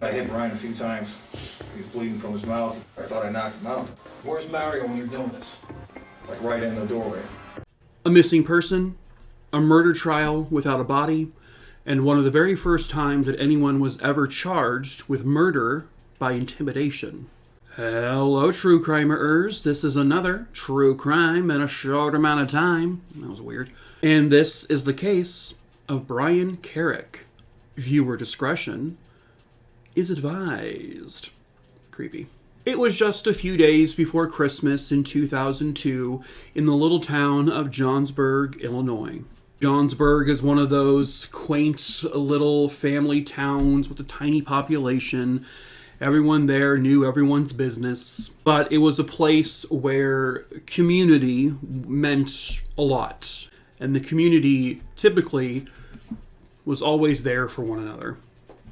I hit Brian a few times. He was bleeding from his mouth. I thought I knocked him out. Where's Mario when you're doing this? Like right in the doorway. A missing person, a murder trial without a body, and one of the very first times that anyone was ever charged with murder by intimidation. Hello, true crimerers. This is another true crime in a short amount of time. That was weird. And this is the case of Brian Carrick. Viewer discretion is advised. Creepy. It was just a few days before Christmas in 2002 in the little town of Johnsburg, Illinois. Johnsburg is one of those quaint little family towns with a tiny population. Everyone there knew everyone's business, but it was a place where community meant a lot. And the community typically was always there for one another.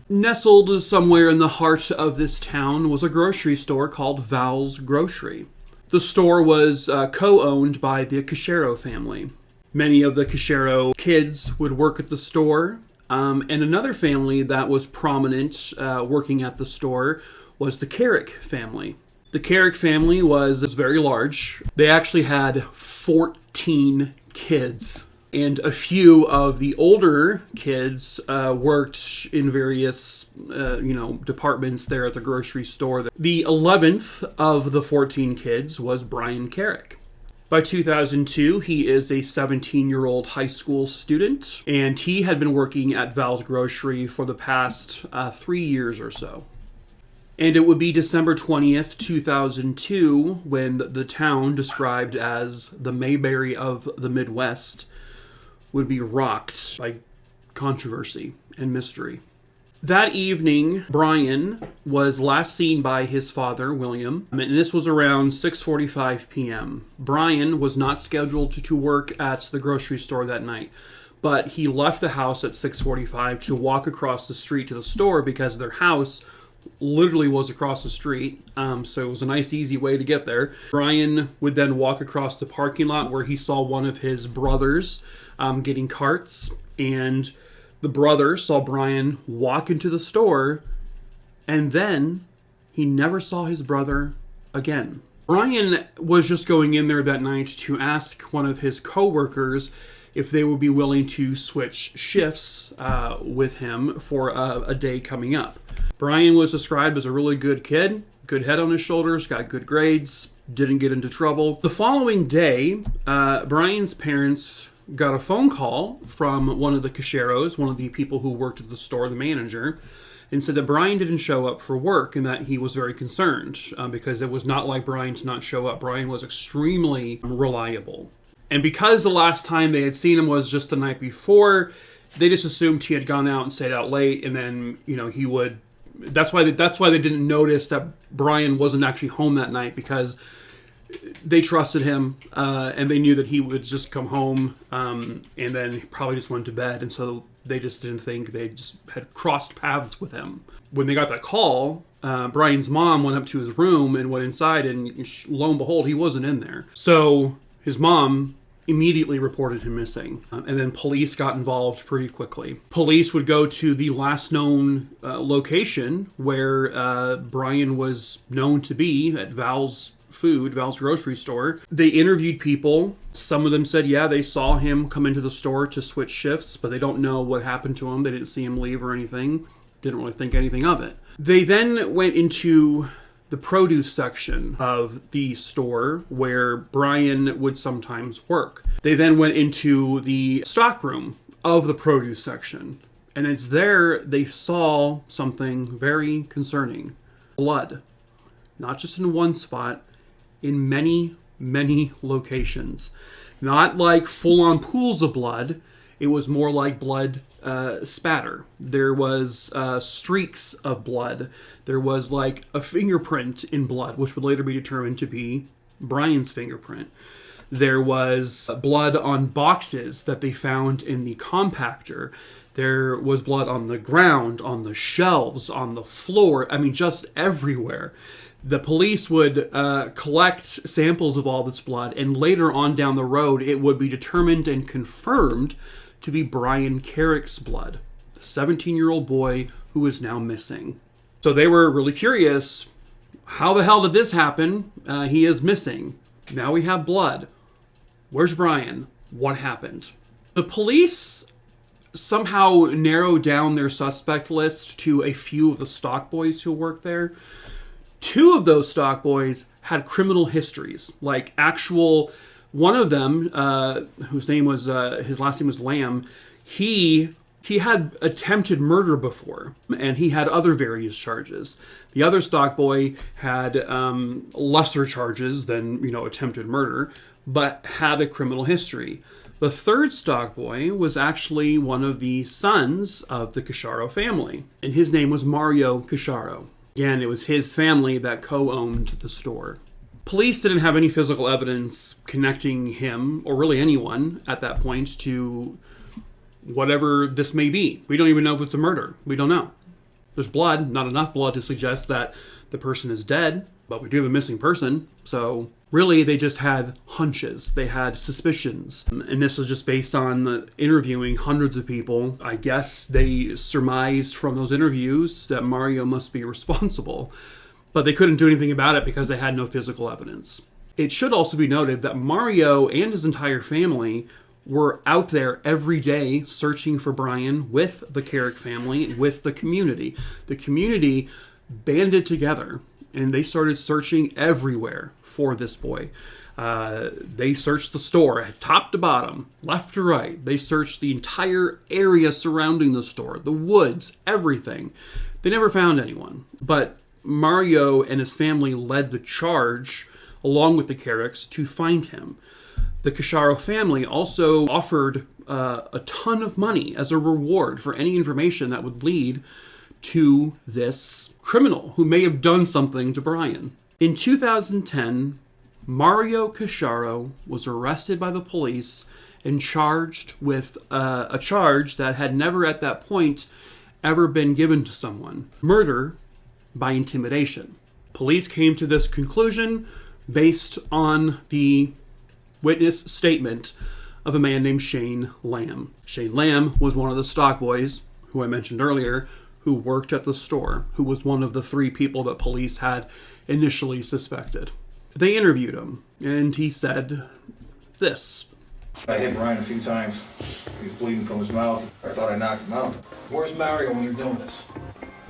Nestled somewhere in the heart of this town was a grocery store called Val's Grocery. The store was co-owned by the Cachero family. Many of the Cachero kids would work at the store, and another family that was prominent working at the store was the Carrick family. The Carrick family was very large. They actually had 14 kids. And a few of the older kids worked in various, departments there at the grocery store. The 11th of the 14 kids was Brian Carrick. By 2002, he is a 17-year-old high school student, and he had been working at Val's Grocery for the past 3 years or so. And it would be December 20th, 2002, when the town, described as the Mayberry of the Midwest, would be rocked by controversy and mystery. That evening, Brian was last seen by his father, William, and this was around 6:45 p.m. Brian was not scheduled to work at the grocery store that night, but he left the house at 6:45 to walk across the street to the store because their house literally was across the street, so it was a nice, easy way to get there. Brian would then walk across the parking lot where he saw one of his brothers getting carts, and the brother saw Brian walk into the store, and then he never saw his brother again. Brian was just going in there that night to ask one of his co-workers if they would be willing to switch shifts with him for a day coming up. Brian was described as a really good kid, good head on his shoulders, got good grades, didn't get into trouble. The following day, Brian's parents got a phone call from one of the Cacheros, one of the people who worked at the store, the manager, and said that Brian didn't show up for work and that he was very concerned because it was not like Brian to not show up. Brian was extremely reliable. And because the last time they had seen him was just the night before, they just assumed he had gone out and stayed out late, and then, he would... That's why they didn't notice that Brian wasn't actually home that night, because they trusted him, and they knew that he would just come home, and then probably just went to bed, and so they just didn't think they just had crossed paths with him. When they got that call, Brian's mom went up to his room and went inside, and lo and behold, he wasn't in there. So his mom immediately reported him missing, and then police got involved pretty quickly. Police would go to the last known location where Brian was known to be, at Val's grocery store. They interviewed people. Some of them said, yeah, they saw him come into the store to switch shifts, but they don't know what happened to him. They didn't see him leave or anything. Didn't really think anything of it. They then went into the produce section of the store where Brian would sometimes work. They then went into the stockroom of the produce section, and it's there they saw something very concerning. Blood. Not just in one spot, in many, many locations. Not like full-on pools of blood. It was more like blood spatter. There was streaks of blood. There was like a fingerprint in blood, which would later be determined to be Brian's fingerprint. There was blood on boxes that they found in the compactor. There was blood on the ground, on the shelves, on the floor. I mean, just everywhere. The police would collect samples of all this blood, and later on down the road, it would be determined and confirmed to be Brian Carrick's blood, the 17-year-old boy who is now missing. So they were really curious. How the hell did this happen? He is missing. Now we have blood. Where's Brian? What happened? The police somehow narrowed down their suspect list to a few of the stock boys who worked there. Two of those stock boys had criminal histories, like actual. One of them, whose name was his last name was Lamb, he had attempted murder before, and he had other various charges. The other stock boy had lesser charges than attempted murder, but had a criminal history. The third stock boy was actually one of the sons of the Casharo family, and his name was Mario Casharo. Again, it was his family that co-owned the store. Police didn't have any physical evidence connecting him, or really anyone, at that point to whatever this may be. We don't even know if it's a murder. We don't know. There's blood, not enough blood to suggest that the person is dead, but we do have a missing person. So really, they just had hunches. They had suspicions. And this was just based on interviewing hundreds of people. I guess they surmised from those interviews that Mario must be responsible. But they couldn't do anything about it because they had no physical evidence. It should also be noted that Mario and his entire family were out there every day searching for Brian with the Carrick family, with the community. The community banded together and they started searching everywhere for this boy. They searched the store, top to bottom, left to right. They searched the entire area surrounding the store, the woods, everything. They never found anyone. But Mario and his family led the charge, along with the Carricks, to find him. The Casharo family also offered a ton of money as a reward for any information that would lead to this criminal who may have done something to Brian. In 2010, Mario Casharo was arrested by the police and charged with a charge that had never at that point ever been given to someone: murder by intimidation. Police came to this conclusion based on the witness statement of a man named Shane Lamb. Shane Lamb was one of the stock boys, who I mentioned earlier, who worked at the store, who was one of the three people that police had initially suspected. They interviewed him, and he said this. I hit Brian a few times. He was bleeding from his mouth. I thought I knocked him out. Where's Mario when you're doing this?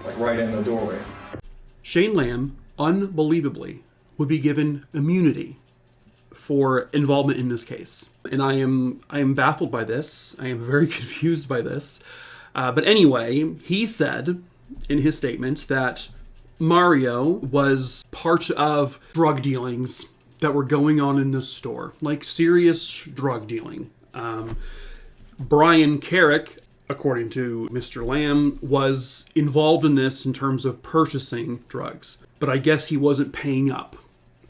Like right in the doorway. Shane Lamb, unbelievably, would be given immunity for involvement in this case. And I am baffled by this. I am very confused by this. But anyway, he said in his statement that Mario was part of drug dealings that were going on in this store, like serious drug dealing. Brian Carrick, according to Mr. Lamb, was involved in this in terms of purchasing drugs. But I guess he wasn't paying up,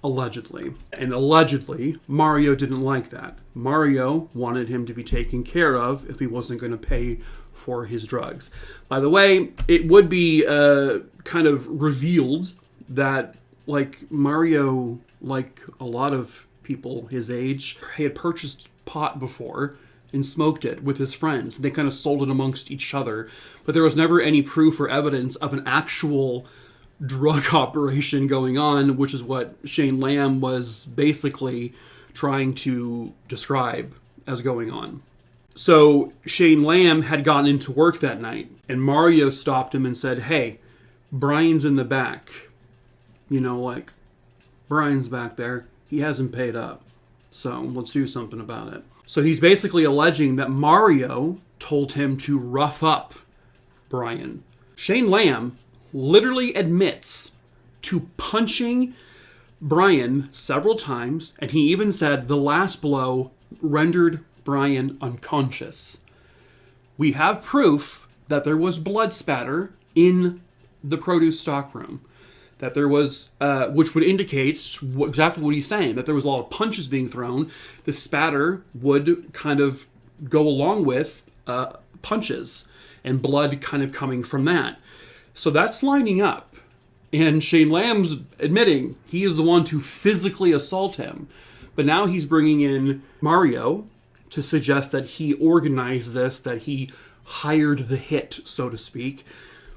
allegedly. And allegedly, Mario didn't like that. Mario wanted him to be taken care of if he wasn't going to pay for his drugs. By the way, it would be kind of revealed that, like, Mario, like a lot of people his age, he had purchased pot before and smoked it with his friends. They kind of sold it amongst each other, but there was never any proof or evidence of an actual drug operation going on, which is what Shane Lamb was basically trying to describe as going on. So Shane Lamb had gotten into work that night, and Mario stopped him and said, "Hey, Brian's in the back. Like, Brian's back there. He hasn't paid up. So let's do something about it." So he's basically alleging that Mario told him to rough up Brian. Shane Lamb literally admits to punching Brian several times, and he even said the last blow rendered Brian unconscious. We have proof that there was blood spatter in the produce stockroom. That there was, which would indicate exactly what he's saying, that there was a lot of punches being thrown. The spatter would kind of go along with punches and blood kind of coming from that. So that's lining up. And Shane Lamb's admitting he is the one to physically assault him. But now he's bringing in Mario to suggest that he organized this, that he hired the hit, so to speak,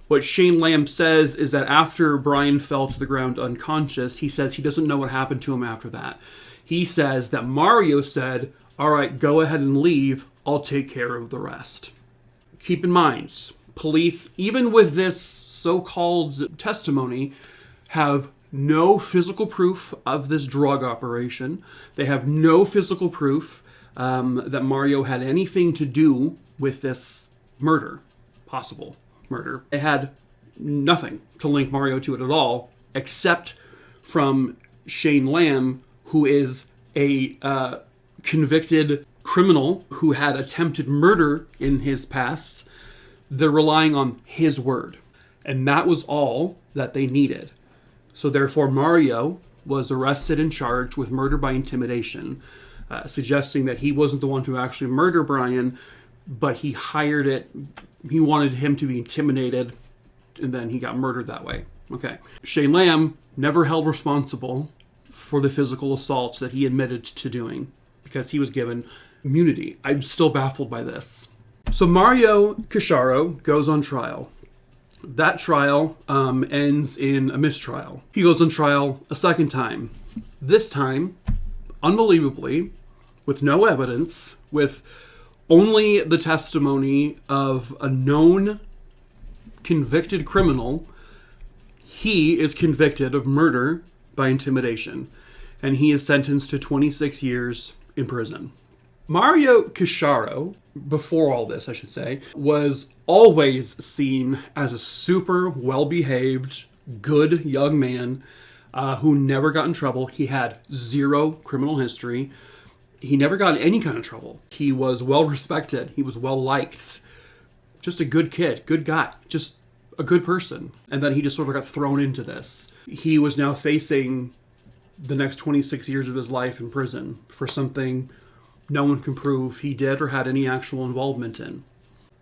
What Shane Lamb says is that after Brian fell to the ground unconscious, he says he doesn't know what happened to him after that. He says that Mario said, "All right, go ahead and leave. I'll take care of the rest." Keep in mind, police, even with this so-called testimony, have no physical proof of this drug operation. They have no physical proof that Mario had anything to do with this murder, possible murder. They had nothing to link Mario to it at all, except from Shane Lamb, who is a convicted criminal who had attempted murder in his past. They're relying on his word. And that was all that they needed. So therefore, Mario was arrested and charged with murder by intimidation, suggesting that he wasn't the one to actually murder Brian, but he hired it. He wanted him to be intimidated, and then he got murdered that way. Okay. Shane Lamb never held responsible for the physical assault that he admitted to doing because he was given immunity. I'm still baffled by this. So Mario Casciaro goes on trial. That trial ends in a mistrial. He goes on trial a second time. This time, unbelievably, with no evidence, with only the testimony of a known convicted criminal, he is convicted of murder by intimidation, and he is sentenced to 26 years in prison. Mario Casciaro, before all this, I should say, was always seen as a super well-behaved, good young man who never got in trouble. He had zero criminal history. He never got in any kind of trouble. He was well-respected. He was well-liked. Just a good kid, good guy, just a good person. And then he just sort of got thrown into this. He was now facing the next 26 years of his life in prison for something no one can prove he did or had any actual involvement in.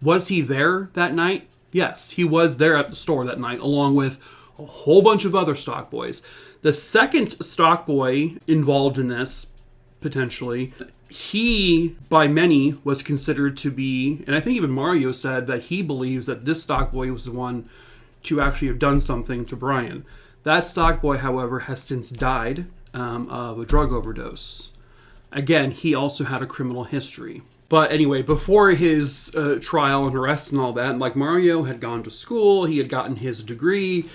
Was he there that night? Yes, he was there at the store that night, along with a whole bunch of other stock boys. The second stock boy involved in this, potentially, he, by many, was considered to be, and I think even Mario said that he believes that this stock boy was the one to actually have done something to Brian. That stock boy, however, has since died of a drug overdose. Again, he also had a criminal history. But anyway, before his trial and arrest and all that, like Mario had gone to school, he had gotten his degree,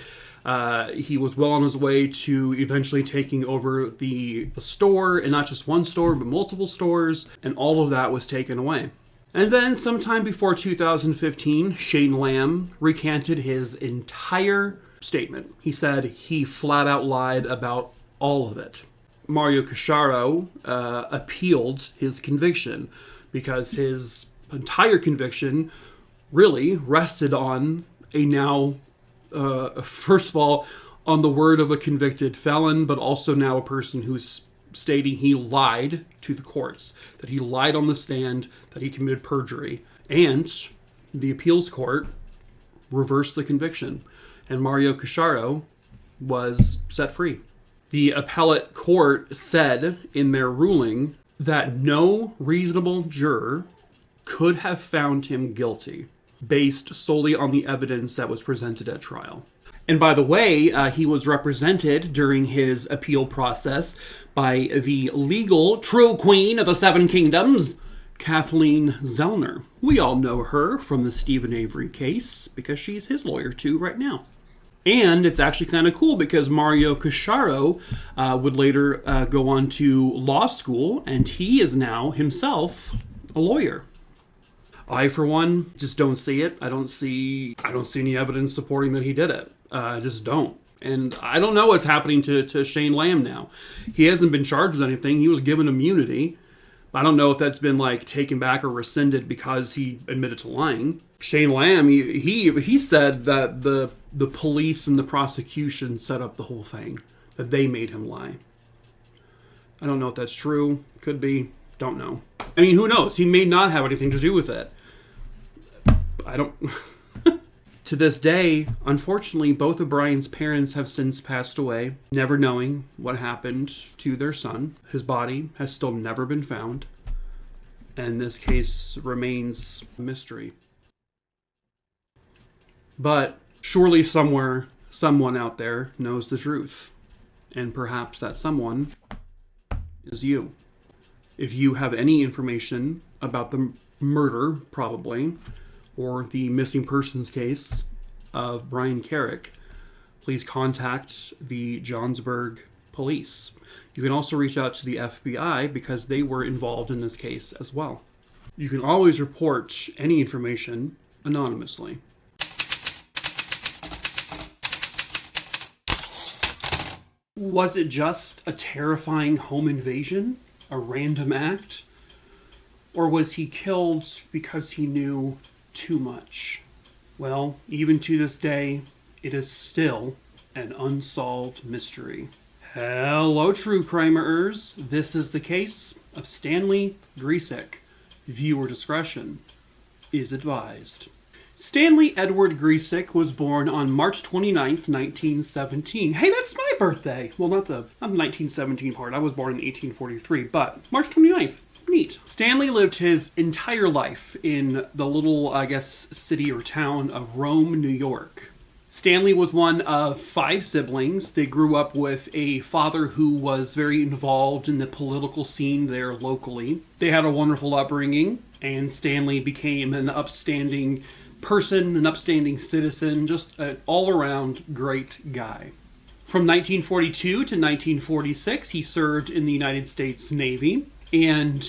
he was well on his way to eventually taking over the store, and not just one store, but multiple stores, and all of that was taken away. And then sometime before 2015, Shane Lamb recanted his entire statement. He said he flat out lied about all of it. Mario Casciaro appealed his conviction because his entire conviction really rested on a now, first of all, on the word of a convicted felon, but also now a person who's stating he lied to the courts, that he lied on the stand, that he committed perjury. And the appeals court reversed the conviction, and Mario Casciaro was set free. The appellate court said in their ruling that no reasonable juror could have found him guilty based solely on the evidence that was presented at trial. And by the way, he was represented during his appeal process by the legal true queen of the Seven Kingdoms, Kathleen Zellner. We all know her from the Stephen Avery case because she's his lawyer too right now. And it's actually kind of cool because Mario Casciaro would later go on to law school, and he is now himself a lawyer. I, for one, just don't see it. I don't see any evidence supporting that he did it. I just don't. And I don't know what's happening to Shane Lamb now. He hasn't been charged with anything. He was given immunity. I don't know if that's been taken back or rescinded because he admitted to lying. Shane Lamb, he said that the police and the prosecution set up the whole thing, that they made him lie. I don't know if that's true. Could be. Don't know. I mean, who knows? He may not have anything to do with it. I don't... To this day, unfortunately, both of Brian's parents have since passed away, never knowing what happened to their son. His body has still never been found, and this case remains a mystery. But Surely somewhere, someone out there knows the truth. And perhaps that someone is you. If you have any information about the murder, probably, or the missing persons case of Brian Carrick, please contact the Johnsburg police. You can also reach out to the FBI because they were involved in this case as well. You can always report any information anonymously. Was it just a terrifying home invasion? A random act? Or was he killed because he knew too much? Well, even to this day, it is still an unsolved mystery. Hello, true crimerers. This is the case of Stanley Gryziec. Viewer discretion is advised. Stanley Edward Gryziec was born on March 29th, 1917. Hey, that's my birthday! Well, not the 1917 part. I was born in 1843, but March 29th. Neat. Stanley lived his entire life in the little, city or town of Rome, New York. Stanley was one of 5 siblings. They grew up with a father who was very involved in the political scene there locally. They had a wonderful upbringing, and Stanley became an upstanding person, an upstanding citizen, just an all-around great guy. From 1942 to 1946, he served in the United States Navy, and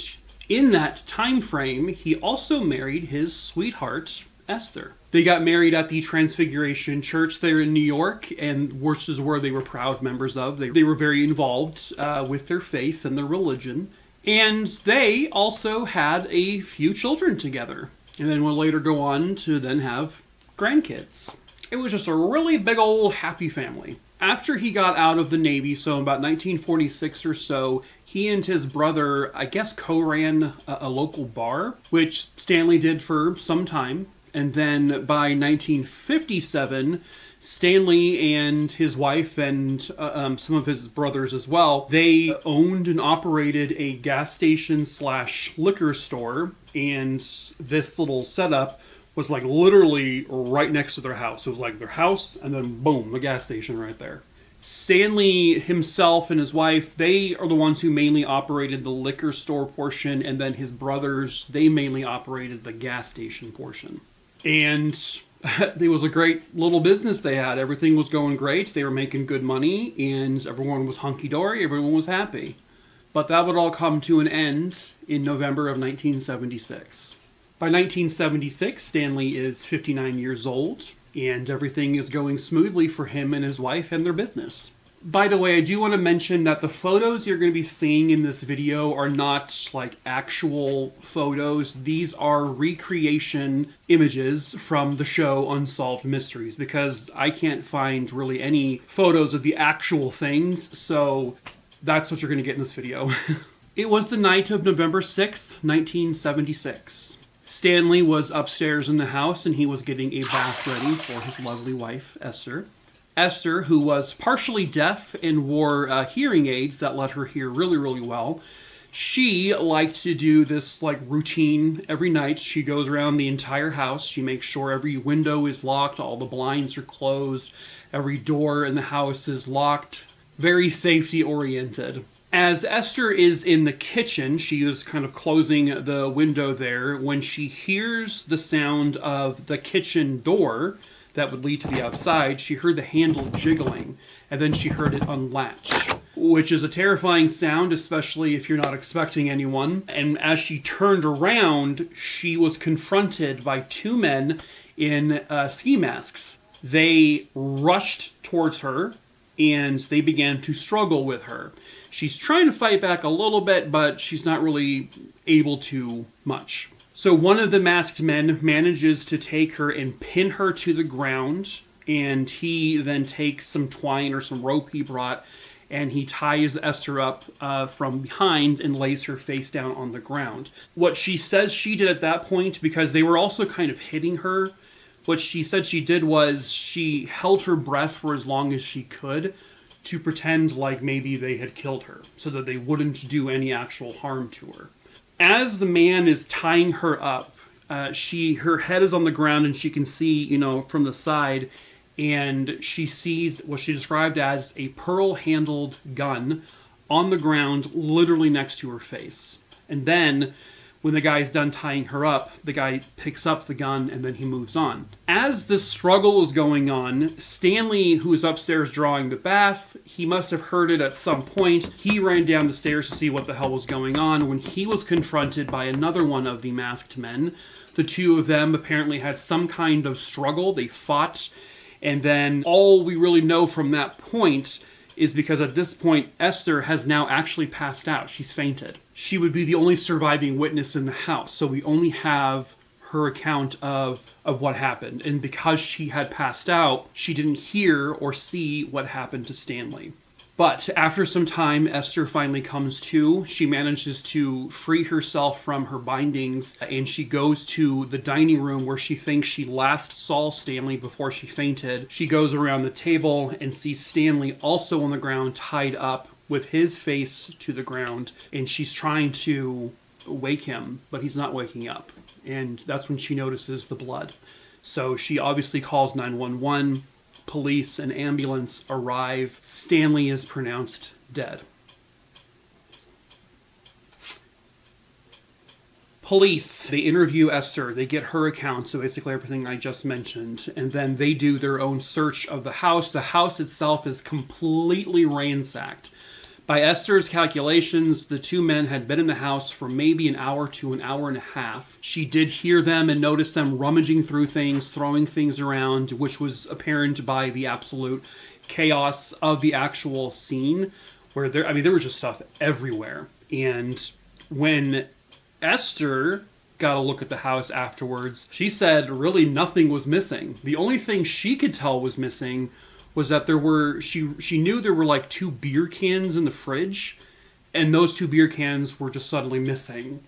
in that time frame, he also married his sweetheart, Esther. They got married at the Transfiguration Church there in New York, and which is where they were proud members of. They were very involved with their faith and their religion, and they also had a few children together. And then would later go on to then have grandkids. It was just a really big old happy family. After he got out of the Navy, so about 1946 or so, he and his brother, co-ran a local bar, which Stanley did for some time. And then by 1957, Stanley and his wife and some of his brothers as well, they owned and operated a gas station / liquor store. And this little setup was like literally right next to their house. It was like their house and then boom, the gas station right there. Stanley himself and his wife, they are the ones who mainly operated the liquor store portion, and then his brothers, they mainly operated the gas station portion. And it was a great little business they had. Everything was going great. They were making good money, and everyone was hunky-dory. Everyone was happy. But that would all come to an end in November of 1976. By 1976, Stanley is 59 years old, and everything is going smoothly for him and his wife and their business. By the way, I do want to mention that the photos you're going to be seeing in this video are not like actual photos. These are recreation images from the show Unsolved Mysteries, because I can't find really any photos of the actual things, so that's what you're going to get in this video. It was the night of November 6th, 1976. Stanley was upstairs in the house, and he was getting a bath ready for his lovely wife, Esther. Esther, who was partially deaf and wore hearing aids that let her hear really, really well, she liked to do this routine every night. She goes around the entire house. She makes sure every window is locked, all the blinds are closed, every door in the house is locked. Very safety-oriented. As Esther is in the kitchen, she is kind of closing the window there when she hears the sound of the kitchen door that would lead to the outside. She heard the handle jiggling, and then she heard it unlatch, which is a terrifying sound, especially if you're not expecting anyone. And as she turned around, she was confronted by 2 men in ski masks. They rushed towards her, and they began to struggle with her. She's trying to fight back a little bit, but she's not really able to much. So one of the masked men manages to take her and pin her to the ground, and he then takes some twine or some rope he brought, and he ties Esther up from behind and lays her face down on the ground. What she says she did at that point, because they were also kind of hitting her, what she said she did was she held her breath for as long as she could to pretend like maybe they had killed her, so that they wouldn't do any actual harm to her. As the man is tying her up, her head is on the ground, and she can see, from the side, and she sees what she described as a pearl-handled gun on the ground, literally next to her face. And then, when the guy's done tying her up, the guy picks up the gun and then he moves on. As this struggle is going on, Stanley, who is upstairs drawing the bath, he must have heard it at some point. He ran down the stairs to see what the hell was going on when he was confronted by another one of the masked men. The two of them apparently had some kind of struggle. They fought. And then all we really know from that point is because at this point, Esther has now actually passed out. She's fainted. She would be the only surviving witness in the house, so we only have her account of what happened. And because she had passed out, she didn't hear or see what happened to Stanley. But after some time, Esther finally comes to. She manages to free herself from her bindings, and she goes to the dining room where she thinks she last saw Stanley before she fainted. She goes around the table and sees Stanley also on the ground, tied up with his face to the ground, and she's trying to wake him, but he's not waking up. And that's when she notices the blood. So she obviously calls 911. Police and ambulance arrive. Stanley is pronounced dead. Police, they interview Esther. They get her account, so basically everything I just mentioned. And then they do their own search of the house. The house itself is completely ransacked. By Esther's calculations, the two men had been in the house for maybe an hour to an hour and a half. She did hear them and notice them rummaging through things, throwing things around, which was apparent by the absolute chaos of the actual scene, where there was just stuff everywhere. And when Esther got a look at the house afterwards, she said really nothing was missing. The only thing she could tell was missing was that she knew there were like 2 beer cans in the fridge, and those 2 beer cans were just suddenly missing.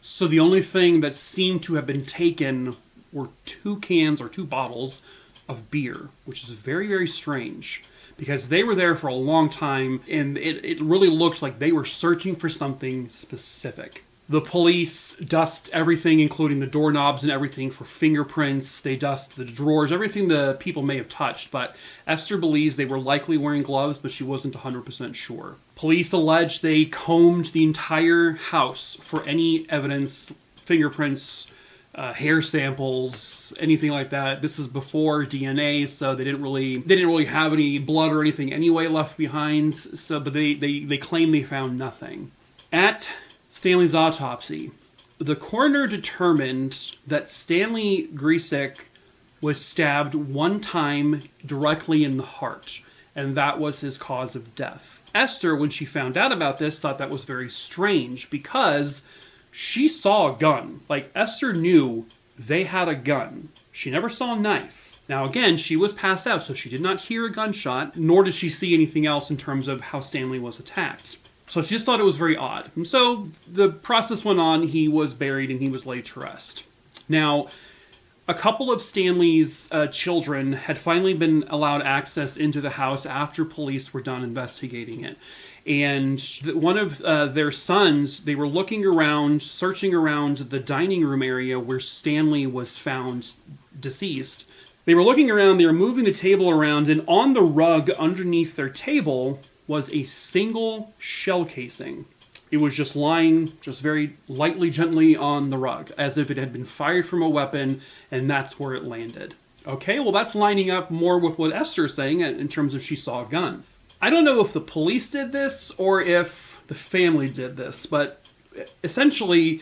So the only thing that seemed to have been taken were 2 cans or 2 bottles of beer, which is very, very strange, because they were there for a long time, and it really looked like they were searching for something specific. The police dust everything, including the doorknobs and everything, for fingerprints. They dust the drawers, everything the people may have touched, but Esther believes they were likely wearing gloves, but she wasn't 100% sure. Police allege they combed the entire house for any evidence, fingerprints, hair samples, anything like that. This is before DNA, so they didn't really have any blood or anything anyway left behind. So, but they claim they found nothing. At Stanley's autopsy, the coroner determined that Stanley Gryziec was stabbed 1 time directly in the heart, and that was his cause of death. Esther, when she found out about this, thought that was very strange because she saw a gun. Like, Esther knew they had a gun. She never saw a knife. Now, again, she was passed out, so she did not hear a gunshot, nor did she see anything else in terms of how Stanley was attacked. So she just thought it was very odd. And so the process went on. He was buried and he was laid to rest. Now, a couple of Stanley's children had finally been allowed access into the house after police were done investigating it. And one of their sons, they were looking around, searching around the dining room area where Stanley was found deceased. They were looking around, they were moving the table around, and on the rug underneath their table was a single shell casing. It was just lying, just very lightly, gently on the rug, as if it had been fired from a weapon, and that's where it landed. Okay, well that's lining up more with what Esther's saying in terms of she saw a gun. I don't know if the police did this or if the family did this, but essentially,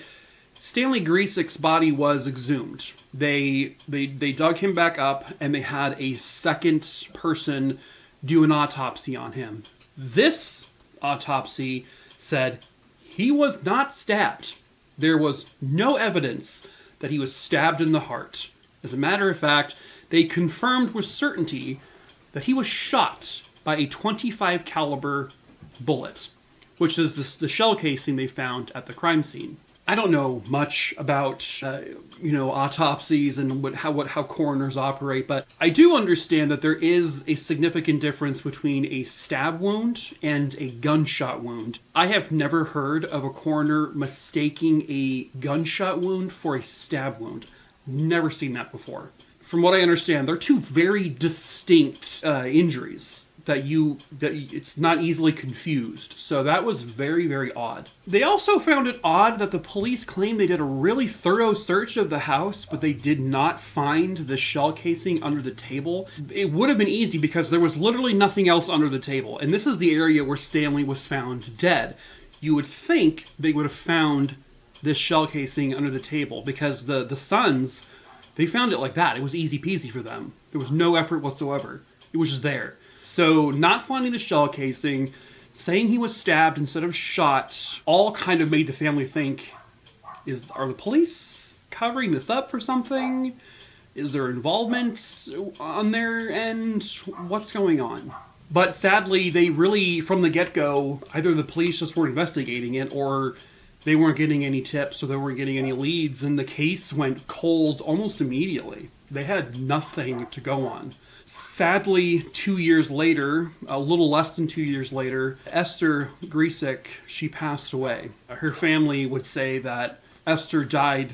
Stanley Gryziec's body was exhumed. They dug him back up, and they had a second person do an autopsy on him. This autopsy said he was not stabbed. There was no evidence that he was stabbed in the heart. As a matter of fact, they confirmed with certainty that he was shot by a .25 caliber bullet, which is the shell casing they found at the crime scene. I don't know much about, autopsies and how coroners operate, but I do understand that there is a significant difference between a stab wound and a gunshot wound. I have never heard of a coroner mistaking a gunshot wound for a stab wound. Never seen that before. from what I understand, they're two very distinct injuries that it's not easily confused. So that was very, very odd. They also found it odd that the police claimed they did a really thorough search of the house, but they did not find the shell casing under the table. It would have been easy because there was literally nothing else under the table. And this is the area where Stanley was found dead. You would think they would have found this shell casing under the table because the sons, they found it like that. It was easy peasy for them. There was no effort whatsoever. It was just there. So not finding the shell casing, saying he was stabbed instead of shot, all kind of made the family think, are the police covering this up for something? Is there involvement on their end? What's going on? But sadly, they really, from the get-go, either the police just weren't investigating it or they weren't getting any tips or they weren't getting any leads, and the case went cold almost immediately. They had nothing to go on. Sadly, 2 years later, a little less than 2 years later, Esther Gryziec, she passed away. Her family would say that Esther died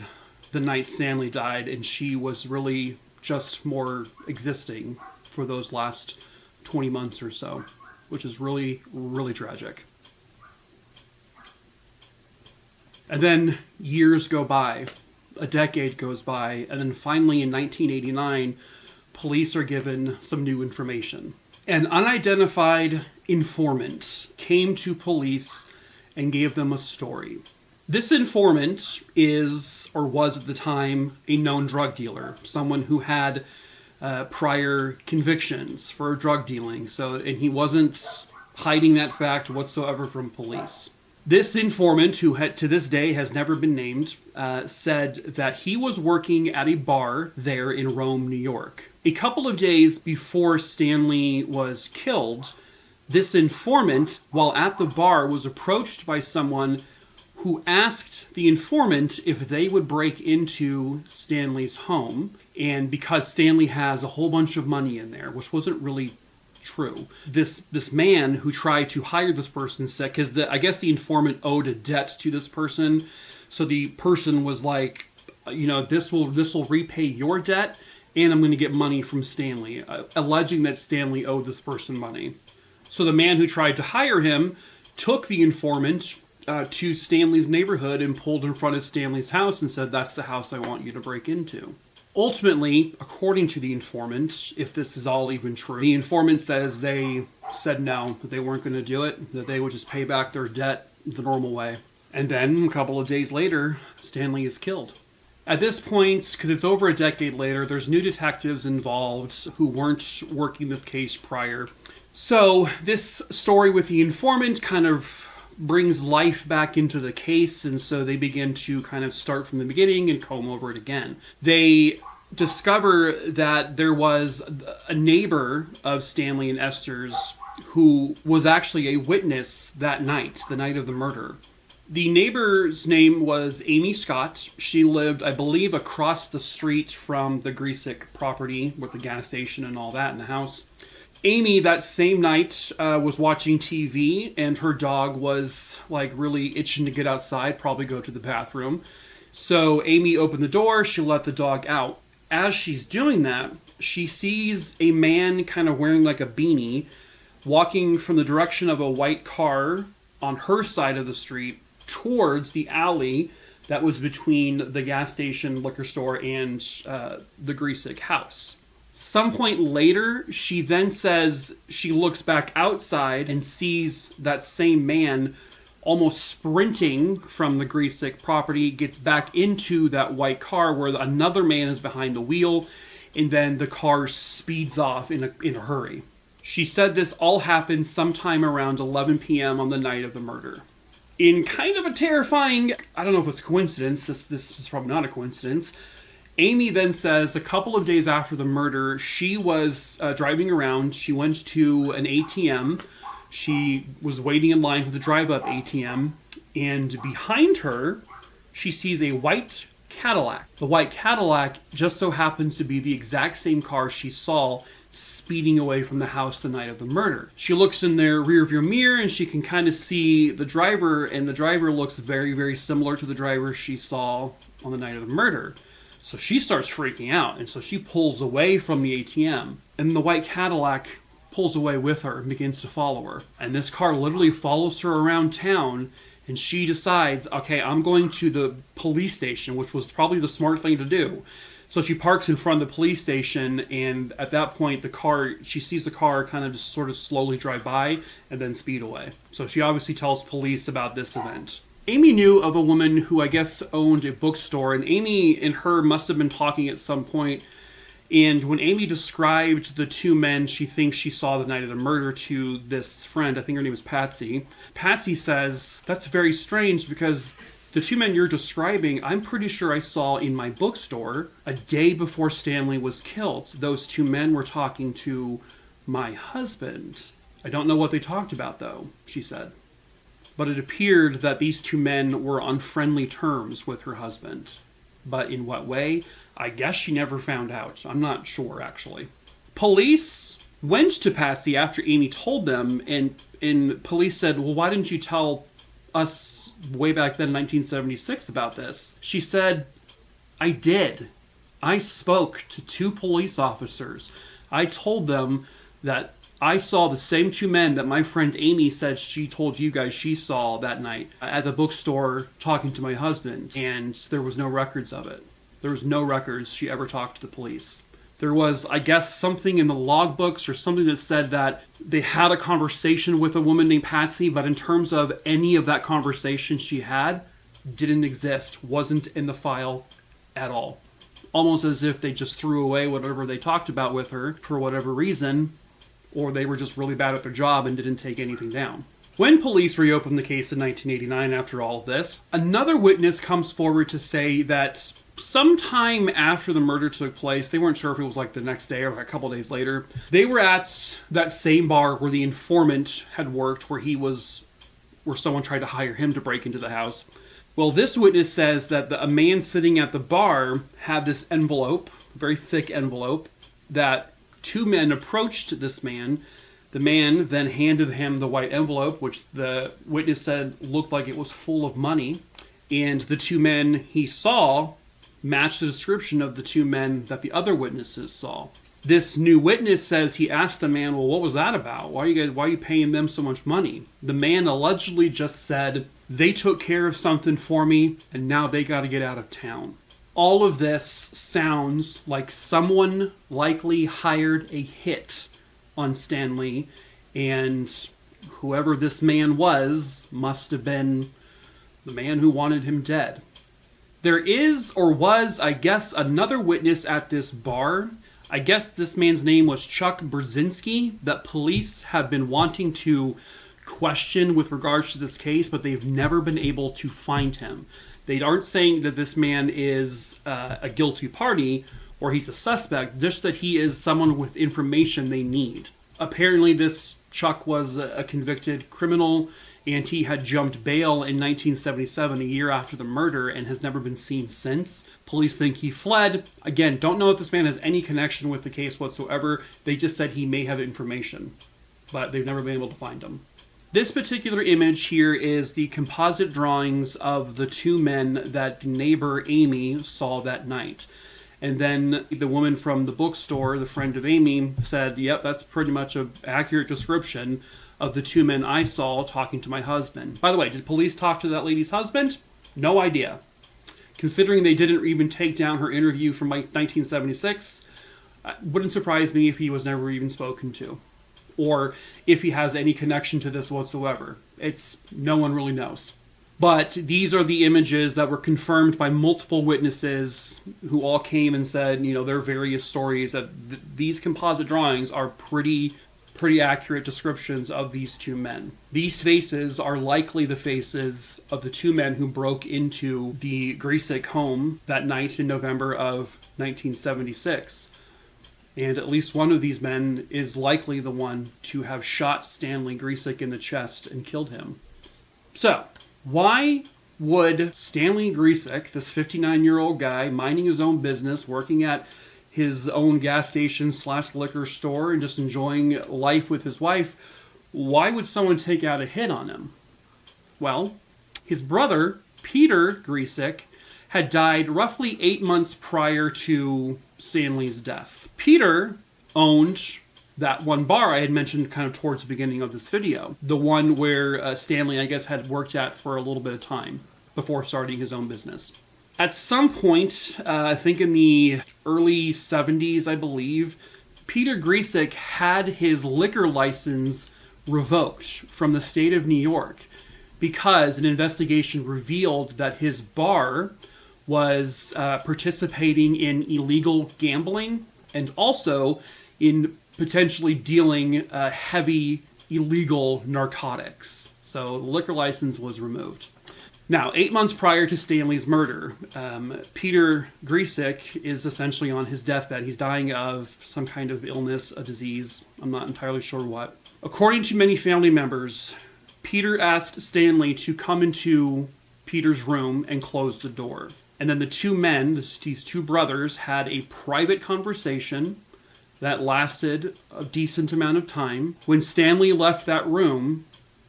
the night Stanley died, and she was really just more existing for those last 20 months or so, which is really, really tragic. And then years go by, a decade goes by, and then finally in 1989, police are given some new information. An unidentified informant came to police and gave them a story. This informant is, or was at the time, a known drug dealer, someone who had prior convictions for drug dealing, and he wasn't hiding that fact whatsoever from police. This informant, who to this day has never been named, said that he was working at a bar there in Rome, New York. A couple of days before Stanley was killed, this informant, while at the bar, was approached by someone who asked the informant if they would break into Stanley's home, and because Stanley has a whole bunch of money in there, which wasn't really true. This man who tried to hire this person said, because I guess the informant owed a debt to this person, so the person was like, this will repay your debt, and I'm going to get money from Stanley, alleging that Stanley owed this person money. So the man who tried to hire him took the informant to Stanley's neighborhood and pulled in front of Stanley's house and said, "That's the house I want you to break into." Ultimately, according to the informant, if this is all even true, the informant says they said no, that they weren't going to do it, that they would just pay back their debt the normal way. And then, a couple of days later, Stanley is killed. At this point, because it's over a decade later, there's new detectives involved who weren't working this case prior. So, this story with the informant kind of brings life back into the case, and so they begin to kind of start from the beginning and comb over it again. They discover that there was a neighbor of Stanley and Esther's who was actually a witness that night, the night of the murder. The neighbor's name was Amy Scott. She lived, I believe, across the street from the Gryziec property with the gas station and all that in the house. Amy, that same night, was watching TV, and her dog was, really itching to get outside, probably go to the bathroom. So Amy opened the door, she let the dog out. As she's doing that, she sees a man kind of wearing a beanie, walking from the direction of a white car on her side of the street towards the alley that was between the gas station, liquor store, and the Gryziec house. Some point later, she then says she looks back outside and sees that same man almost sprinting from the Gryziec property, gets back into that white car where another man is behind the wheel, and then the car speeds off in a hurry. She said this all happened sometime around 11 p.m. on the night of the murder. In kind of a terrifying, I don't know if it's a coincidence, this is probably not a coincidence, Amy then says a couple of days after the murder, she was driving around. She went to an ATM. She was waiting in line for the drive-up ATM. And behind her, she sees a white Cadillac. The white Cadillac just so happens to be the exact same car she saw speeding away from the house the night of the murder. She looks in their rearview mirror and she can kind of see the driver, and the driver looks very, very similar to the driver she saw on the night of the murder. So she starts freaking out, and so she pulls away from the ATM, and the white Cadillac pulls away with her and begins to follow her. And this car literally follows her around town, and she decides, okay, I'm going to the police station, which was probably the smart thing to do. So she parks in front of the police station, and at that point, she sees the car kind of just sort of slowly drive by and then speed away. So she obviously tells police about this event. Amy knew of a woman who I guess owned a bookstore, and Amy and her must have been talking at some point. And when Amy described the two men she thinks she saw the night of the murder to this friend, I think her name was Patsy, Patsy says, that's very strange because the two men you're describing, I'm pretty sure I saw in my bookstore a day before Stanley was killed. Those two men were talking to my husband. I don't know what they talked about, though, she said. But it appeared that these two men were on friendly terms with her husband. But in what way? I guess she never found out. I'm not sure, actually. Police went to Patsy after Amy told them, and police said, well, why didn't you tell us way back then in 1976 about this? She said, I did. I spoke to two police officers. I told them that I saw the same two men that my friend Amy said she told you guys she saw that night at the bookstore talking to my husband, and there was no records of it. There was no records she ever talked to the police. There was, I guess, something in the logbooks or something that said that they had a conversation with a woman named Patsy, but in terms of any of that conversation she had, didn't exist, wasn't in the file at all. Almost as if they just threw away whatever they talked about with her for whatever reason, or they were just really bad at their job and didn't take anything down. When police reopened the case in 1989 after all of this, another witness comes forward to say that sometime after the murder took place, they weren't sure if it was like the next day or a couple days later, they were at that same bar where the informant had worked, where someone tried to hire him to break into the house. Well, this witness says that a man sitting at the bar had this envelope, very thick envelope, that two men approached this man. The man then handed him the white envelope, which the witness said looked like it was full of money. And the two men he saw matched the description of the two men that the other witnesses saw. This new witness says he asked the man, well, what was that about? Why are you paying them so much money? The man allegedly just said, they took care of something for me, and now they got to get out of town. All of this sounds like someone likely hired a hit on Stanley, and whoever this man was must have been the man who wanted him dead. There is, or was, I guess, another witness at this bar. I guess this man's name was Chuck Brzezinski, that police have been wanting to question with regards to this case, but they've never been able to find him. They aren't saying that this man is a guilty party or he's a suspect, just that he is someone with information they need. Apparently this Chuck was a convicted criminal, and he had jumped bail in 1977, a year after the murder, and has never been seen since. Police think he fled. Again, don't know if this man has any connection with the case whatsoever. They just said he may have information, but they've never been able to find him. This particular image here is the composite drawings of the two men that neighbor Amy saw that night. And then the woman from the bookstore, the friend of Amy, said, yep, that's pretty much an accurate description of the two men I saw talking to my husband. By the way, did police talk to that lady's husband? No idea. Considering they didn't even take down her interview from 1976, it wouldn't surprise me if he was never even spoken to, or if he has any connection to this whatsoever. No one really knows. But these are the images that were confirmed by multiple witnesses who all came and said, their various stories, that these composite drawings are pretty accurate descriptions of these two men. These faces are likely the faces of the two men who broke into the Gryziec home that night in November of 1976. And at least one of these men is likely the one to have shot Stanley Gryziec in the chest and killed him. So, why would Stanley Gryziec, this 59-year-old guy minding his own business, working at his own gas station / liquor store and just enjoying life with his wife, why would someone take out a hit on him? Well, his brother, Peter Gryziec, had died roughly 8 months prior to Stanley's death. Peter owned that one bar I had mentioned kind of towards the beginning of this video. The one where Stanley, I guess, had worked at for a little bit of time before starting his own business. At some point, I think in the early 70s, I believe, Peter Gryziec had his liquor license revoked from the state of New York because an investigation revealed that his bar was participating in illegal gambling and also in potentially dealing heavy illegal narcotics. So the liquor license was removed. Now, 8 months prior to Stanley's murder, Peter Gryziec is essentially on his deathbed. He's dying of some kind of illness, a disease. I'm not entirely sure what. According to many family members, Peter asked Stanley to come into Peter's room and close the door. And then the two men, these two brothers, had a private conversation that lasted a decent amount of time. When Stanley left that room,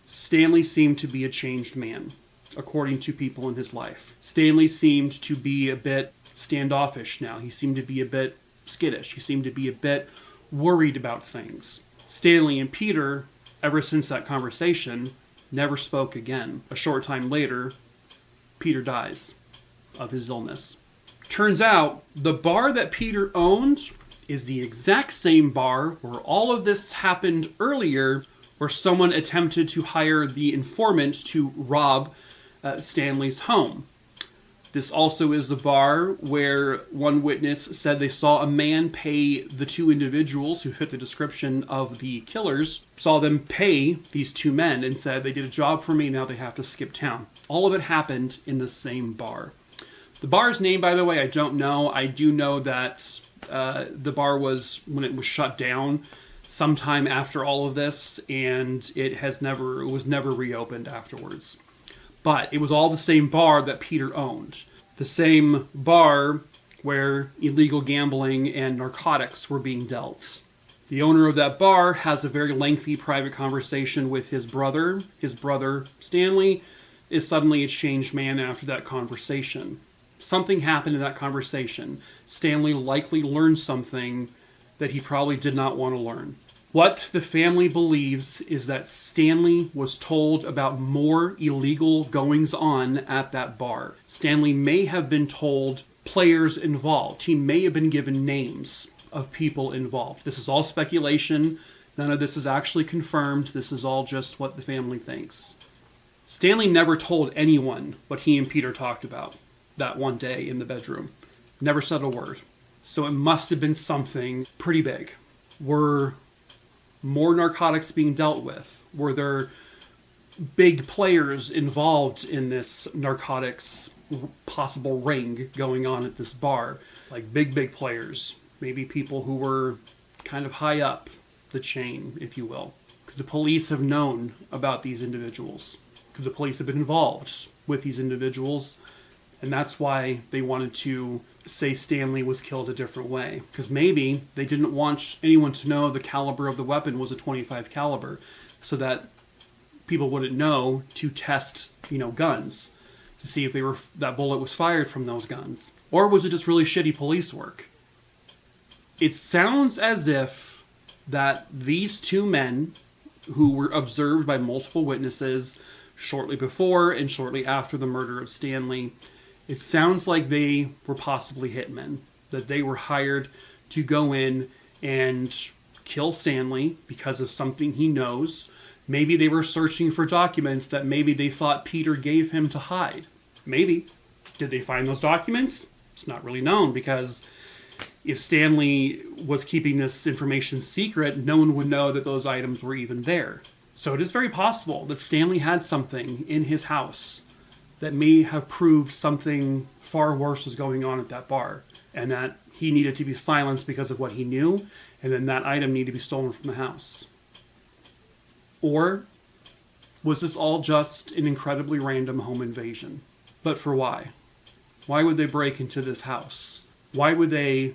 Stanley seemed to be a changed man, according to people in his life. Stanley seemed to be a bit standoffish now. He seemed to be a bit skittish. He seemed to be a bit worried about things. Stanley and Peter, ever since that conversation, never spoke again. A short time later, Peter dies of his illness. Turns out, the bar that Peter owned is the exact same bar where all of this happened earlier, where someone attempted to hire the informant to rob Stanley's home. This also is the bar where one witness said they saw a man pay the two individuals who fit the description of the killers, saw them pay these two men and said, they did a job for me, now they have to skip town. All of it happened in the same bar. The bar's name, by the way, I don't know. I do know that the bar was, when it was shut down, sometime after all of this, and it was never reopened afterwards. But it was all the same bar that Peter owned. The same bar where illegal gambling and narcotics were being dealt. The owner of that bar has a very lengthy private conversation with his brother. His brother, Stanley, is suddenly a changed man after that conversation. Something happened in that conversation. Stanley likely learned something that he probably did not want to learn. What the family believes is that Stanley was told about more illegal goings-on at that bar. Stanley may have been told players involved. He may have been given names of people involved. This is all speculation. None of this is actually confirmed. This is all just what the family thinks. Stanley never told anyone what he and Peter talked about that one day in the bedroom. Never said a word. So it must have been something pretty big. Were more narcotics being dealt with? Were there big players involved in this narcotics possible ring going on at this bar? Like big players. Maybe people who were kind of high up the chain, if you will. Could the police have known about these individuals? Could the police have been involved with these individuals? And that's why they wanted to say Stanley was killed a different way. Because maybe they didn't want anyone to know the caliber of the weapon was a .25 caliber, so that people wouldn't know to test, guns to see if that bullet was fired from those guns. Or was it just really shitty police work? It sounds as if that these two men, who were observed by multiple witnesses shortly before and shortly after the murder of Stanley, it sounds like they were possibly hitmen, that they were hired to go in and kill Stanley because of something he knows. Maybe they were searching for documents that maybe they thought Peter gave him to hide. Maybe. Did they find those documents? It's not really known, because if Stanley was keeping this information secret, no one would know that those items were even there. So it is very possible that Stanley had something in his house that may have proved something far worse was going on at that bar, and that he needed to be silenced because of what he knew, and then that item needed to be stolen from the house. Or was this all just an incredibly random home invasion? But for why? Why would they break into this house? Why would they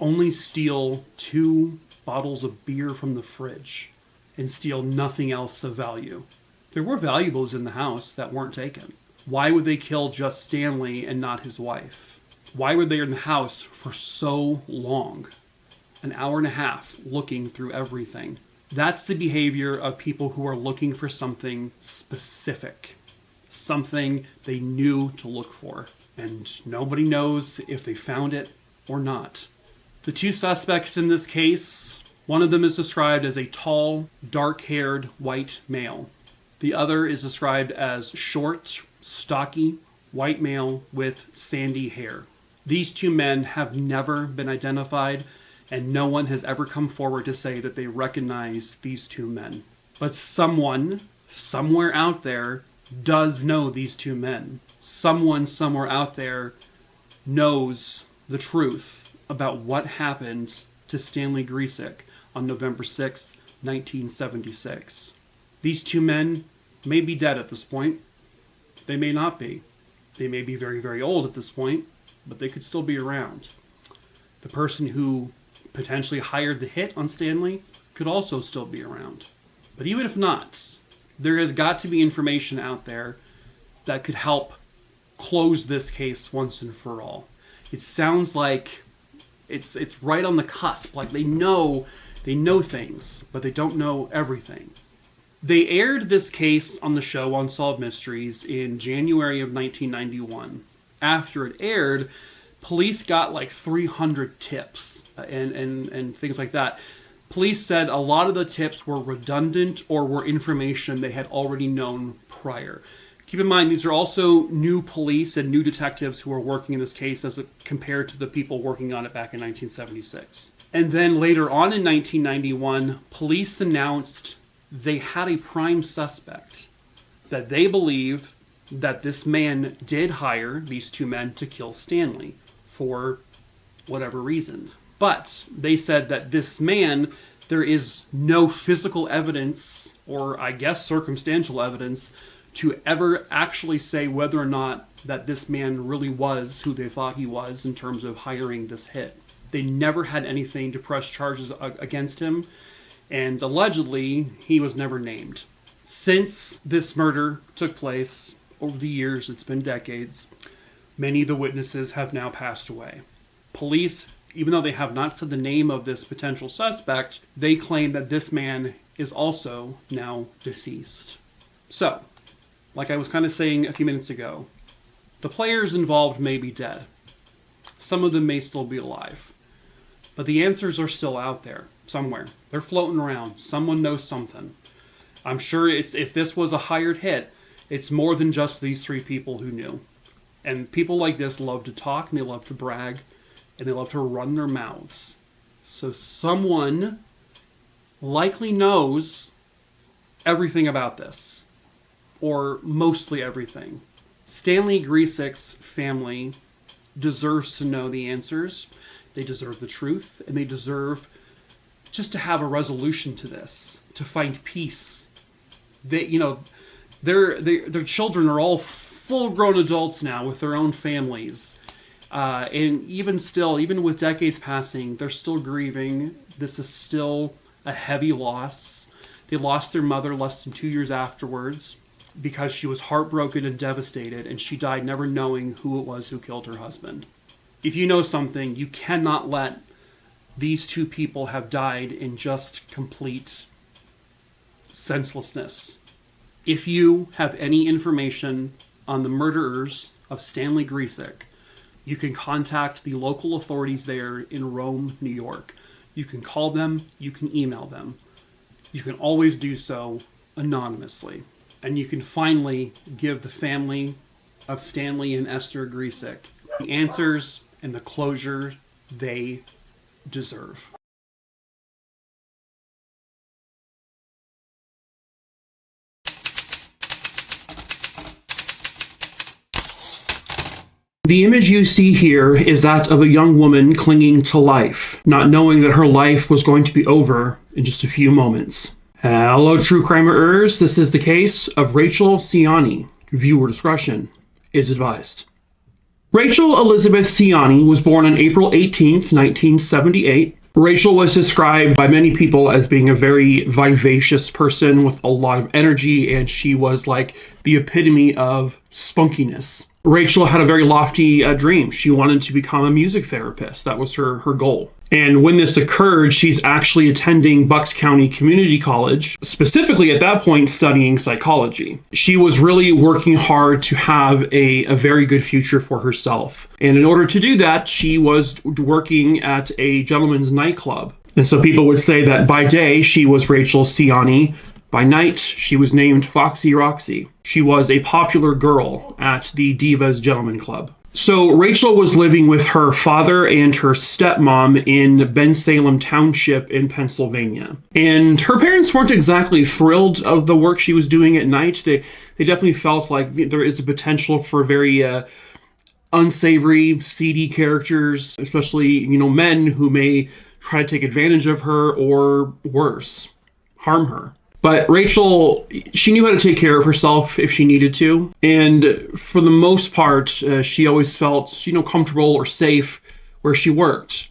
only steal 2 bottles of beer from the fridge and steal nothing else of value? There were valuables in the house that weren't taken. Why would they kill just Stanley and not his wife? Why were they in the house for so long? An hour and a half looking through everything. That's the behavior of people who are looking for something specific. Something they knew to look for. And nobody knows if they found it or not. The two suspects in this case, one of them is described as a tall, dark-haired white male. The other is described as short, stocky, white male with sandy hair. These two men have never been identified, and no one has ever come forward to say that they recognize these two men. But someone, somewhere out there, does know these two men. Someone somewhere out there knows the truth about what happened to Stanley Gryziec on November 6th, 1976. These two men may be dead at this point. They may not be. They may be very, very old at this point, but they could still be around. The person who potentially hired the hit on Stanley could also still be around. But even if not, there has got to be information out there that could help close this case once and for all. It sounds like it's right on the cusp. Like they know things, but they don't know everything. They aired this case on the show Unsolved Mysteries in January of 1991. After it aired, police got like 300 tips and things like that. Police said a lot of the tips were redundant or were information they had already known prior. Keep in mind, these are also new police and new detectives who are working in this case as compared to the people working on it back in 1976. And then later on in 1991, police announced they had a prime suspect, that they believe that this man did hire these two men to kill Stanley for whatever reasons. But they said that this man, there is no physical evidence, or I guess circumstantial evidence, to ever actually say whether or not that this man really was who they thought he was in terms of hiring this hit. They never had anything to press charges against him, and allegedly, he was never named. Since this murder took place, over the years, it's been decades, many of the witnesses have now passed away. Police, even though they have not said the name of this potential suspect, they claim that this man is also now deceased. So, like I was kind of saying a few minutes ago, the players involved may be dead. Some of them may still be alive. But the answers are still out there, somewhere. They're floating around. Someone knows something. I'm sure if this was a hired hit, it's more than just these three people who knew. And people like this love to talk, and they love to brag, and they love to run their mouths. So someone likely knows everything about this. Or mostly everything. Stanley Gryziec's family deserves to know the answers. They deserve the truth, and they deserve just to have a resolution to this, to find peace. They, their children are all full-grown adults now with their own families, and even with decades passing, they're still grieving. This is still a heavy loss. They lost their mother less than 2 years afterwards, because she was heartbroken and devastated, and she died never knowing who it was who killed her husband. If you know something, you cannot let these two people have died in just complete senselessness. If you have any information on the murderers of Stanley Gryziec, you can contact the local authorities there in Rome, New York. You can call them, you can email them. You can always do so anonymously. And you can finally give the family of Stanley and Esther Gryziec the answers and the closure they deserve. The image you see here is that of a young woman clinging to life, not knowing that her life was going to be over in just a few moments. Hello, true crimerers. This is the case of Rachel Siani. Viewer discretion is advised. Rachel Elizabeth Siani was born on April 18th, 1978. Rachel was described by many people as being a very vivacious person with a lot of energy, and she was like the epitome of spunkiness. Rachel had a very lofty dream. She wanted to become a music therapist. That was her goal. And when this occurred, she's actually attending Bucks County Community College, specifically at that point studying psychology. She was really working hard to have a very good future for herself. And in order to do that, she was working at a gentleman's nightclub. And so people would say that by day, she was Rachel Siani. By night, she was named Foxy Roxy. She was a popular girl at the Divas Gentleman Club. So Rachel was living with her father and her stepmom in Bensalem Township in Pennsylvania. And her parents weren't exactly thrilled of the work she was doing at night. They definitely felt like there is a potential for very unsavory, seedy characters, especially, men who may try to take advantage of her or worse, harm her. But Rachel, she knew how to take care of herself if she needed to. And for the most part, she always felt, comfortable or safe where she worked.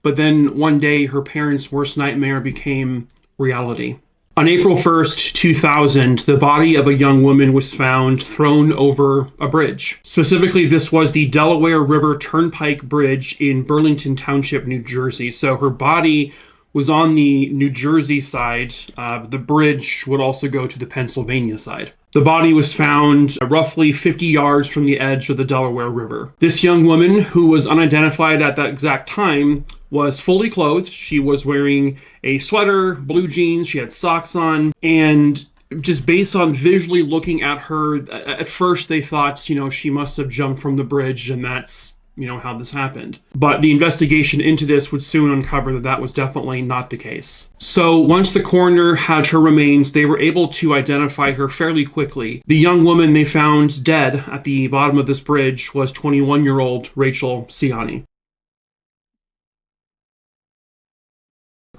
But then one day, her parents' worst nightmare became reality. On April 1st, 2000, the body of a young woman was found thrown over a bridge. Specifically, this was the Delaware River Turnpike Bridge in Burlington Township, New Jersey. So her body was on the New Jersey side. The bridge would also go to the Pennsylvania side. The body was found roughly 50 yards from the edge of the Delaware River. This young woman, who was unidentified at that exact time, was fully clothed. She was wearing a sweater, blue jeans, she had socks on, and just based on visually looking at her, at first they thought, she must have jumped from the bridge, and that's how this happened. But the investigation into this would soon uncover that that was definitely not the case. So once the coroner had her remains, they were able to identify her fairly quickly. The young woman they found dead at the bottom of this bridge was 21-year-old Rachel Siani.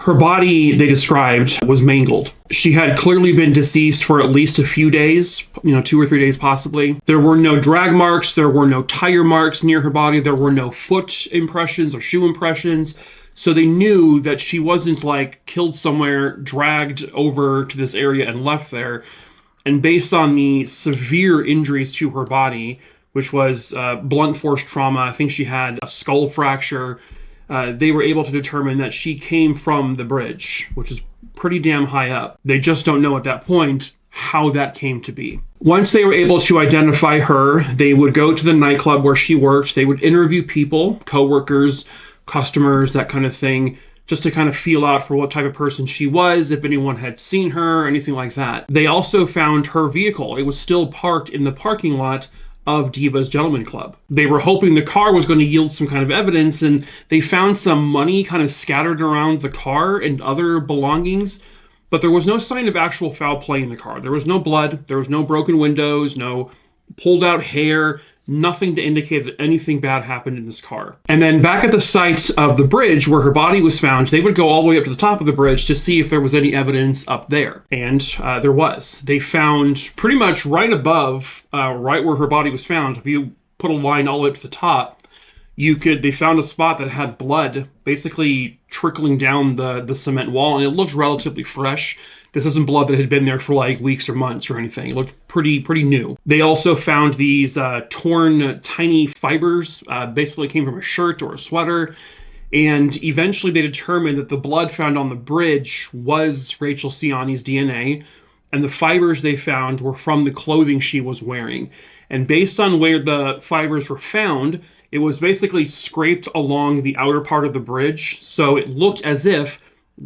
Her body, they described, was mangled. She had clearly been deceased for at least a few days, 2 or 3 days possibly. There were no drag marks, there were no tire marks near her body, there were no foot impressions or shoe impressions. So they knew that she wasn't killed somewhere, dragged over to this area and left there. And based on the severe injuries to her body, which was blunt force trauma, I think she had a skull fracture, they were able to determine that she came from the bridge, which is pretty damn high up. They just don't know at that point how that came to be. Once they were able to identify her, they would go to the nightclub where she worked. They would interview people, coworkers, customers, that kind of thing, just to kind of feel out for what type of person she was, if anyone had seen her, or anything like that. They also found her vehicle. It was still parked in the parking lot of Diva's Gentleman Club. They were hoping the car was going to yield some kind of evidence, and they found some money kind of scattered around the car and other belongings, but there was no sign of actual foul play in the car. There was no blood, there was no broken windows, no pulled out hair, nothing to indicate that anything bad happened in this car. And then back at the site of the bridge where her body was found, they would go all the way up to the top of the bridge to see if there was any evidence up there. And there was. They found pretty much right above, right where her body was found, if you put a line all the way up to the top, they found a spot that had blood basically trickling down the cement wall, and it looked relatively fresh. This isn't blood that had been there for weeks or months or anything. It looked pretty new. They also found these torn tiny fibers, basically came from a shirt or a sweater. And eventually they determined that the blood found on the bridge was Rachel Siani's DNA. And the fibers they found were from the clothing she was wearing. And based on where the fibers were found, it was basically scraped along the outer part of the bridge. So it looked as if,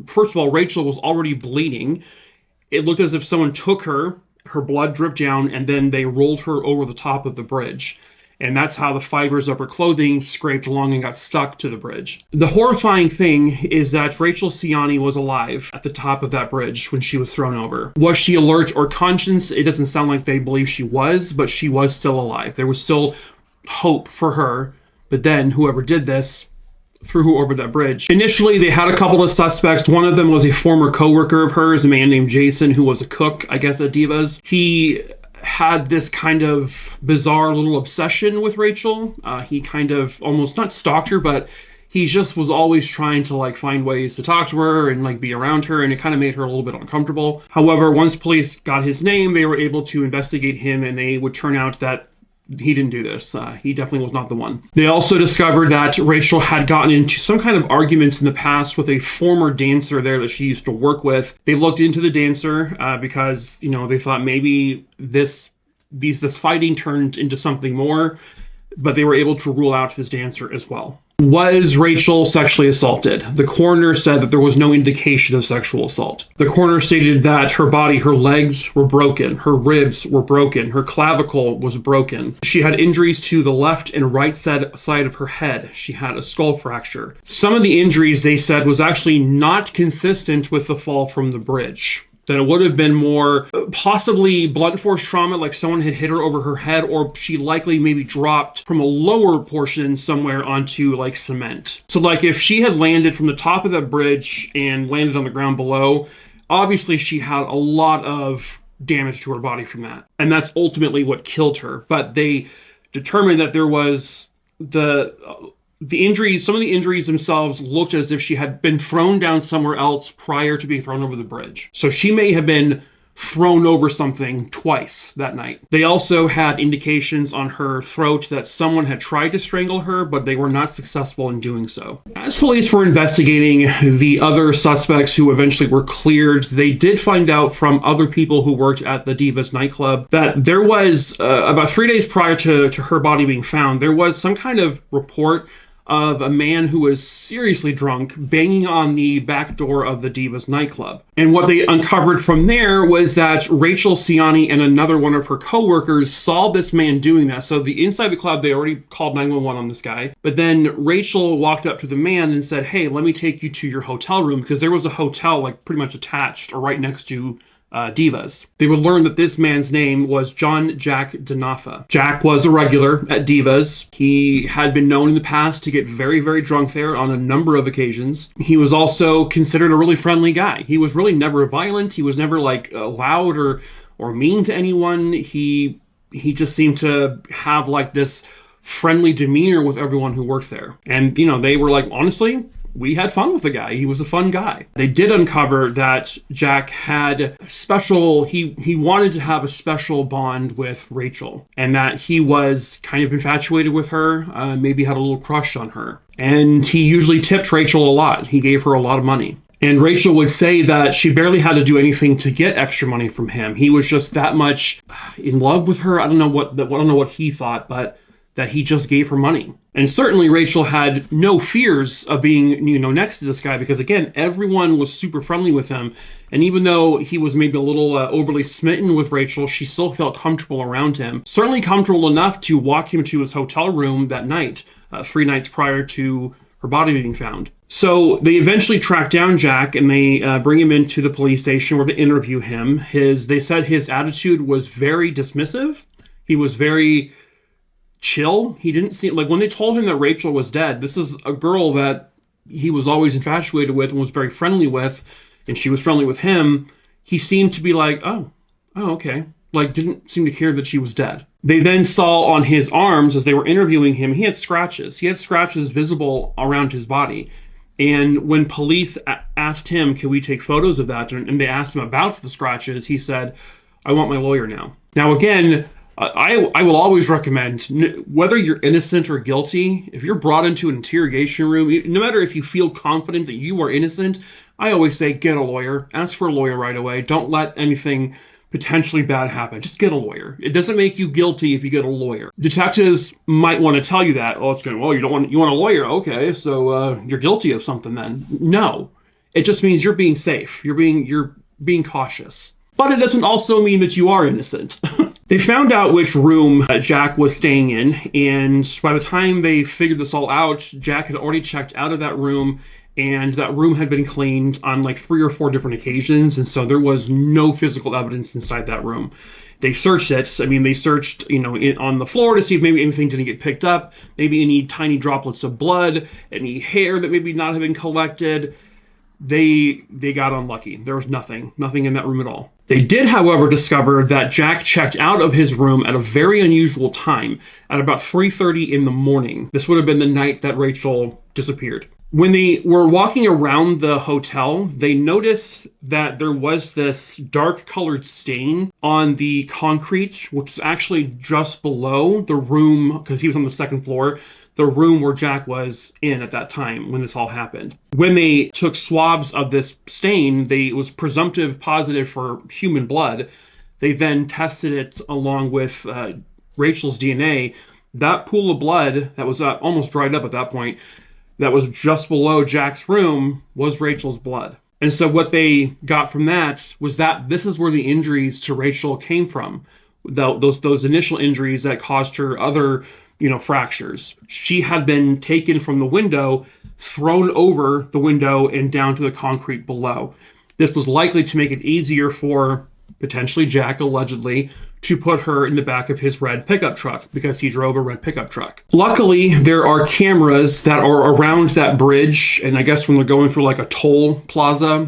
first of all, Rachel was already bleeding. It looked as if someone took her blood dripped down, and then they rolled her over the top of the bridge. And that's how the fibers of her clothing scraped along and got stuck to the bridge. The horrifying thing is that Rachel Siani was alive at the top of that bridge when she was thrown over. Was she alert or conscious? It doesn't sound like they believe she was, but she was still alive. There was still hope for her. But then whoever did this threw her over that bridge. Initially, they had a couple of suspects. One of them was a former coworker of hers, a man named Jason, who was a cook, I guess, at Divas. He had this kind of bizarre little obsession with Rachel. He kind of almost not stalked her, but he just was always trying to like find ways to talk to her and like be around her, and it kind of made her a little bit uncomfortable. However, once police got his name, they were able to investigate him, and they would turn out that he didn't do this. He definitely was not the one. They also discovered that Rachel had gotten into some kind of arguments in the past with a former dancer there that she used to work with. They looked into the dancer because, you know, they thought maybe this fighting turned into something more, but they were able to rule out this dancer as well. Was Rachel sexually assaulted? The coroner said that there was no indication of sexual assault. The coroner stated that her body, her legs were broken, her ribs were broken, her clavicle was broken. She had injuries to the left and right side of her head. She had a skull fracture. Some of the injuries, they said, was actually not consistent with the fall from the bridge. That it would have been more possibly blunt force trauma, like someone had hit her over her head, or she likely maybe dropped from a lower portion somewhere onto like cement. So like if she had landed from the top of that bridge and landed on the ground below, obviously she had a lot of damage to her body from that. And that's ultimately what killed her. But they determined that there was the injuries, some of the injuries themselves looked as if she had been thrown down somewhere else prior to being thrown over the bridge. So she may have been thrown over something twice that night. They also had indications on her throat that someone had tried to strangle her, but they were not successful in doing so. As police were investigating the other suspects who eventually were cleared, they did find out from other people who worked at the Divas nightclub that there was, about 3 days prior to her body being found, there was some kind of report of a man who was seriously drunk banging on the back door of the Divas nightclub. And what they uncovered from there was that Rachel, Siani, and another one of her co-workers saw this man doing that. So inside the club, they already called 911 on this guy. But then Rachel walked up to the man and said, "Hey, let me take you to your hotel room," because there was a hotel like pretty much attached or right next to Divas. They would learn that this man's name was John Jack Danafa. Jack was a regular at Divas. He had been known in the past to get very, very drunk there on a number of occasions. He was also considered a really friendly guy. He was really never violent. He was never like loud or mean to anyone. He just seemed to have like this friendly demeanor with everyone who worked there. And, you know, they were like, honestly, we had fun with the guy. He was a fun guy. They did uncover that Jack had he wanted to have a special bond with Rachel, and that he was kind of infatuated with her, maybe had a little crush on her. And he usually tipped Rachel a lot. He gave her a lot of money. And Rachel would say that she barely had to do anything to get extra money from him. He was just that much in love with her. I don't know what he thought, but that he just gave her money. And certainly Rachel had no fears of being, next to this guy, because again, everyone was super friendly with him. And even though he was maybe a little overly smitten with Rachel, she still felt comfortable around him. Certainly comfortable enough to walk him to his hotel room that night, 3 nights prior to her body being found. So they eventually track down Jack, and they bring him into the police station where they interview him. They said his attitude was very dismissive. He was very chill. He didn't seem like, when they told him that Rachel was dead, this is a girl that he was always infatuated with and was very friendly with, and she was friendly with him. He seemed to be like, oh, okay. Like, didn't seem to care that she was dead. They then saw on his arms, as they were interviewing him, he had scratches. He had scratches visible around his body. And when police asked him, can we take photos of that? And they asked him about the scratches, he said, I want my lawyer now. Now, again, I will always recommend, whether you're innocent or guilty, if you're brought into an interrogation room, no matter if you feel confident that you are innocent, I always say get a lawyer. Ask for a lawyer right away. Don't let anything potentially bad happen. Just get a lawyer. It doesn't make you guilty if you get a lawyer. Detectives might want to tell you that. Oh, you want a lawyer? Okay, so you're guilty of something then. No, it just means you're being safe. You're being cautious. But it doesn't also mean that you are innocent. They found out which room Jack was staying in, and by the time they figured this all out, Jack had already checked out of that room, and that room had been cleaned on like 3 or 4 different occasions, and so there was no physical evidence inside that room. They searched it. I mean, they searched, on the floor to see if maybe anything didn't get picked up, maybe any tiny droplets of blood, any hair that maybe not have been collected. they got unlucky. There was nothing in that room at all. They did, however, discover that Jack checked out of his room at a very unusual time, at about 3:30 in the morning. This would have been the night that Rachel disappeared. When they were walking around the hotel, they noticed that there was this dark colored stain on the concrete, which was actually just below the room, because he was on the second floor, the room where Jack was in at that time when this all happened. When they took swabs of this stain, it was presumptive positive for human blood. They then tested it along with Rachel's DNA. That pool of blood that was almost dried up at that point, that was just below Jack's room, was Rachel's blood. And so what they got from that was that this is where the injuries to Rachel came from. Those initial injuries that caused her other, fractures. She had been taken from the window, thrown over the window and down to the concrete below. This was likely to make it easier for potentially Jack, allegedly, to put her in the back of his red pickup truck because he drove a red pickup truck. Luckily, there are cameras that are around that bridge, and I guess when they're going through like a toll plaza,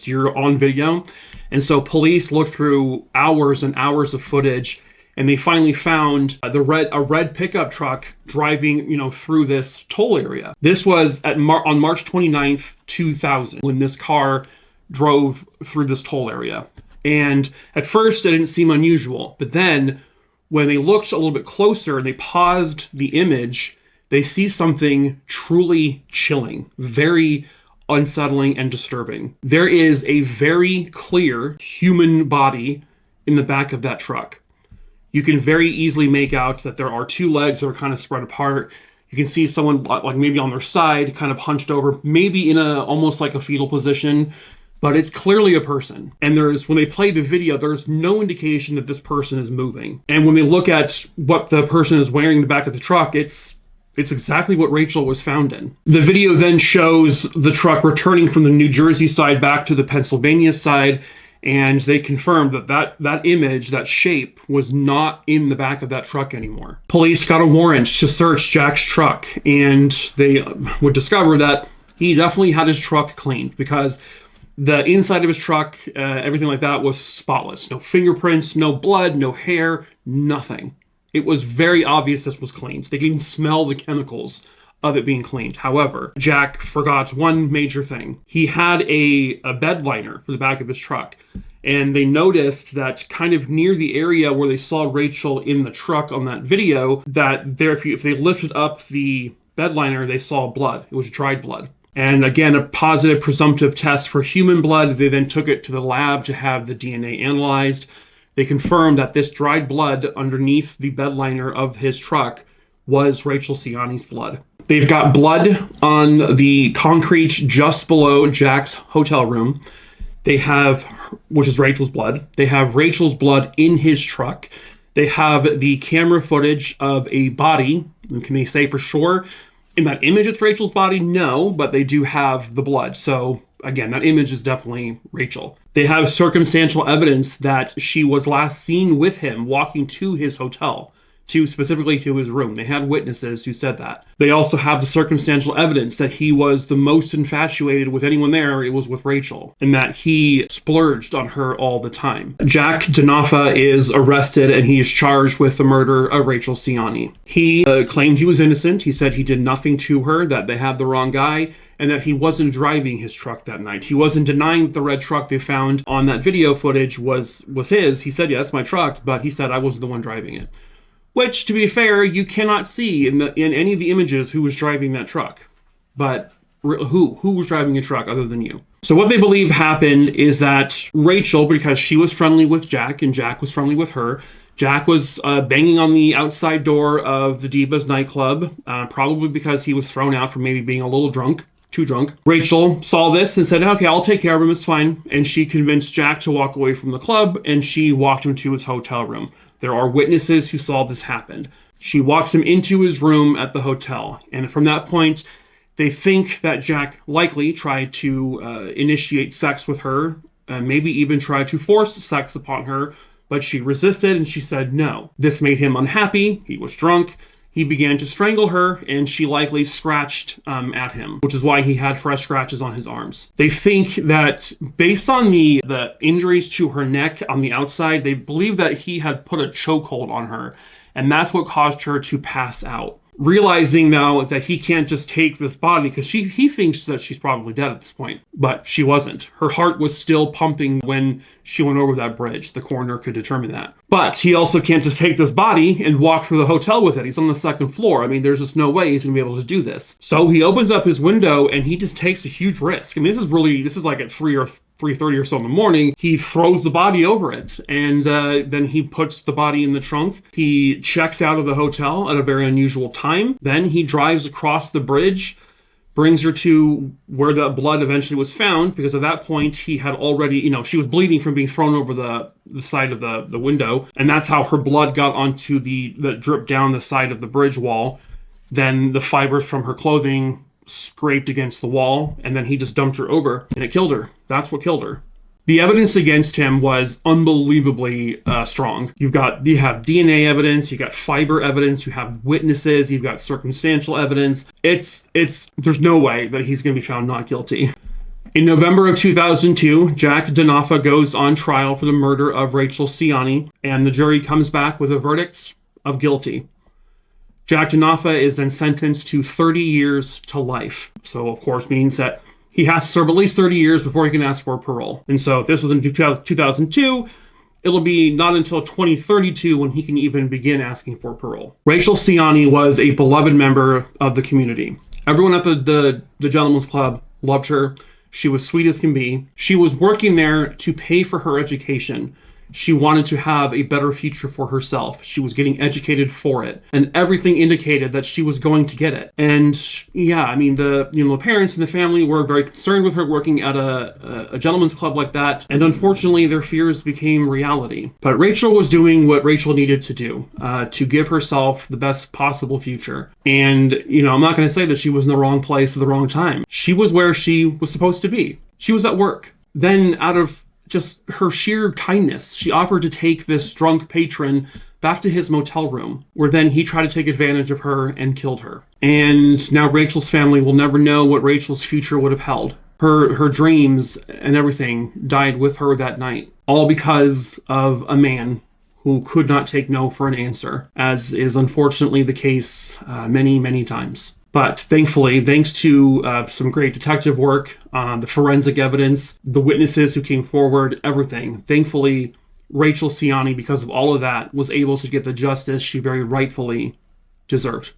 you're on video. And so police looked through hours and hours of footage, and they finally found a red pickup truck driving, through this toll area. This was on March 29th, 2000, when this car drove through this toll area. And at first, it didn't seem unusual. But then, when they looked a little bit closer and they paused the image, they see something truly chilling, very unsettling and disturbing. There is a very clear human body in the back of that truck. You can very easily make out that there are two legs that are kind of spread apart. You can see someone like maybe on their side, kind of hunched over, maybe in almost like a fetal position. But it's clearly a person. And when they play the video, there's no indication that this person is moving. And when they look at what the person is wearing in the back of the truck, it's exactly what Rachel was found in. The video then shows the truck returning from the New Jersey side back to the Pennsylvania side. And they confirmed that image, that shape, was not in the back of that truck anymore. Police got a warrant to search Jack's truck. And they would discover that he definitely had his truck cleaned because the inside of his truck, everything like that, was spotless. No fingerprints, no blood, no hair, nothing. It was very obvious this was cleaned. They could even smell the chemicals of it being cleaned. However, Jack forgot one major thing. He had a bed liner for the back of his truck. And they noticed that kind of near the area where they saw Rachel in the truck on that video, that if they lifted up the bed liner, they saw blood. It was dried blood. And again, a positive presumptive test for human blood. They then took it to the lab to have the DNA analyzed. They confirmed that this dried blood underneath the bed liner of his truck was Rachel Siani's blood. They've got blood on the concrete just below Jack's hotel room. They have, which is Rachel's blood. They have Rachel's blood in his truck. They have the camera footage of a body. Can they say for sure in that image it's Rachel's body? No, but they do have the blood. So again, that image is definitely Rachel. They have circumstantial evidence that she was last seen with him walking to his hotel, specifically to his room. They had witnesses who said that. They also have the circumstantial evidence that he was the most infatuated with anyone there. It was with Rachel, and that he splurged on her all the time. Jack Denofa is arrested and he is charged with the murder of Rachel Siani. He claimed he was innocent. He said he did nothing to her, that they had the wrong guy, and that he wasn't driving his truck that night. He wasn't denying that the red truck they found on that video footage was his. He said, yeah, that's my truck, but he said I wasn't the one driving it. Which, to be fair, you cannot see in any of the images who was driving that truck. But who was driving a truck other than you? So what they believe happened is that Rachel, because she was friendly with Jack and Jack was friendly with her, Jack was banging on the outside door of the Divas nightclub, probably because he was thrown out for maybe being a little drunk. Too drunk. Rachel saw this and said, okay, I'll take care of him, it's fine. And she convinced Jack to walk away from the club, and she walked him to his hotel room. There are witnesses who saw this happen. She walks him into his room at the hotel. And from that point, they think that Jack likely tried to initiate sex with her, maybe even tried to force sex upon her, but she resisted and she said no. This made him unhappy. He was drunk. he began to strangle her, and she likely scratched at him, which is why he had fresh scratches on his arms. They think that based on the injuries to her neck on the outside, they believe that he had put a chokehold on her, and that's what caused her to pass out. Realizing now that he can't just take this body, because he thinks that she's probably dead at this point, but she wasn't. Her heart was still pumping when she went over that bridge. The coroner could determine that. But he also can't just take this body and walk through the hotel with it. He's on the second floor. I mean, there's just no way he's gonna be able to do this. So he opens up his window and he just takes a huge risk. I mean, this is like at 3:30 or so in the morning. He throws the body over it, and then he puts the body in the trunk. He checks out of the hotel at a very unusual time. Then he drives across the bridge, brings her to where the blood eventually was found, because at that point he had already, she was bleeding from being thrown over the side of the window, and that's how her blood got onto the drip down the side of the bridge wall. Then the fibers from her clothing scraped against the wall, and then he just dumped her over, and it killed her. That's what killed her. The evidence against him was unbelievably strong. You have DNA evidence, you got fiber evidence, you have witnesses, you've got circumstantial evidence. There's no way that he's going to be found not guilty. In November of 2002, Jack Denofa goes on trial for the murder of Rachel Siani, and the jury comes back with a verdict of guilty. Jack Denofa is then sentenced to 30 years to life. So, of course, means that he has to serve at least 30 years before he can ask for parole. And so if this was in 2002, it'll be not until 2032 when he can even begin asking for parole. Rachel Siani was a beloved member of the community. Everyone at the Gentlemen's Club loved her. She was sweet as can be. She was working there to pay for her education. She wanted to have a better future for herself. She was getting educated for it, and everything indicated that she was going to get it. And yeah, I mean, the parents and the family were very concerned with her working at a gentleman's club like that, and unfortunately their fears became reality. But Rachel was doing what Rachel needed to do to give herself the best possible future. And I'm not going to say that she was in the wrong place at the wrong time. She was where she was supposed to be. She was at work. Then, out of just her sheer kindness, she offered to take this drunk patron back to his motel room, where then he tried to take advantage of her and killed her. And now Rachel's family will never know what Rachel's future would have held. Her dreams and everything died with her that night, all because of a man who could not take no for an answer, as is unfortunately the case many, many times. But thankfully, thanks to some great detective work, the forensic evidence, the witnesses who came forward, everything, thankfully, Rachel Siani, because of all of that, was able to get the justice she very rightfully deserved.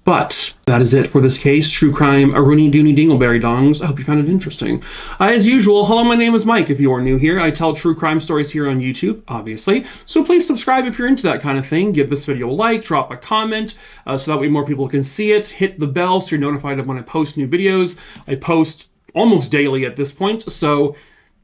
But that is it for this case. True crime, a Rooney Dooney Dingleberry Dongs. I hope you found it interesting. As usual, hello, my name is Mike. If you are new here, I tell true crime stories here on YouTube, obviously. So please subscribe if you're into that kind of thing. Give this video a like, drop a comment, so that way more people can see it. Hit the bell so you're notified of when I post new videos. I post almost daily at this point. So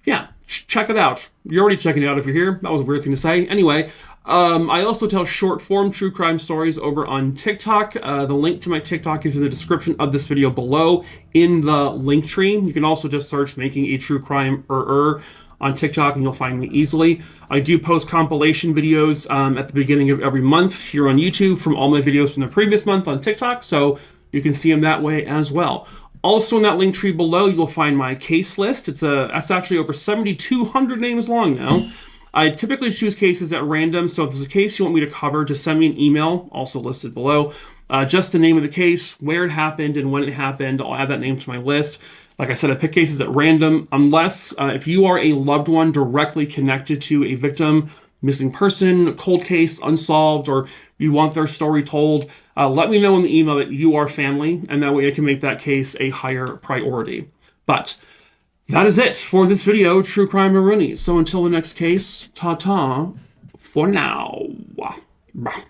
yeah, check it out. You're already checking it out if you're here. That was a weird thing to say. Anyway, I also tell short form true crime stories over on TikTok. The link to my TikTok is in the description of this video below in the link tree. You can also just search Making a True Crime on TikTok and you'll find me easily. I do post compilation videos at the beginning of every month here on YouTube from all my videos from the previous month on TikTok, so you can see them that way as well. Also in that link tree below, you'll find my case list. That's actually over 7,200 names long now. I typically choose cases at random, so if there's a case you want me to cover, just send me an email, also listed below. Just the name of the case, where it happened, and when it happened. I'll add that name to my list. Like I said, I pick cases at random, unless if you are a loved one directly connected to a victim, missing person, cold case, unsolved, or you want their story told, let me know in the email that you are family, and that way I can make that case a higher priority. But that is it for this video, True Crime Rooney. So until the next case, ta-ta for now. Bye.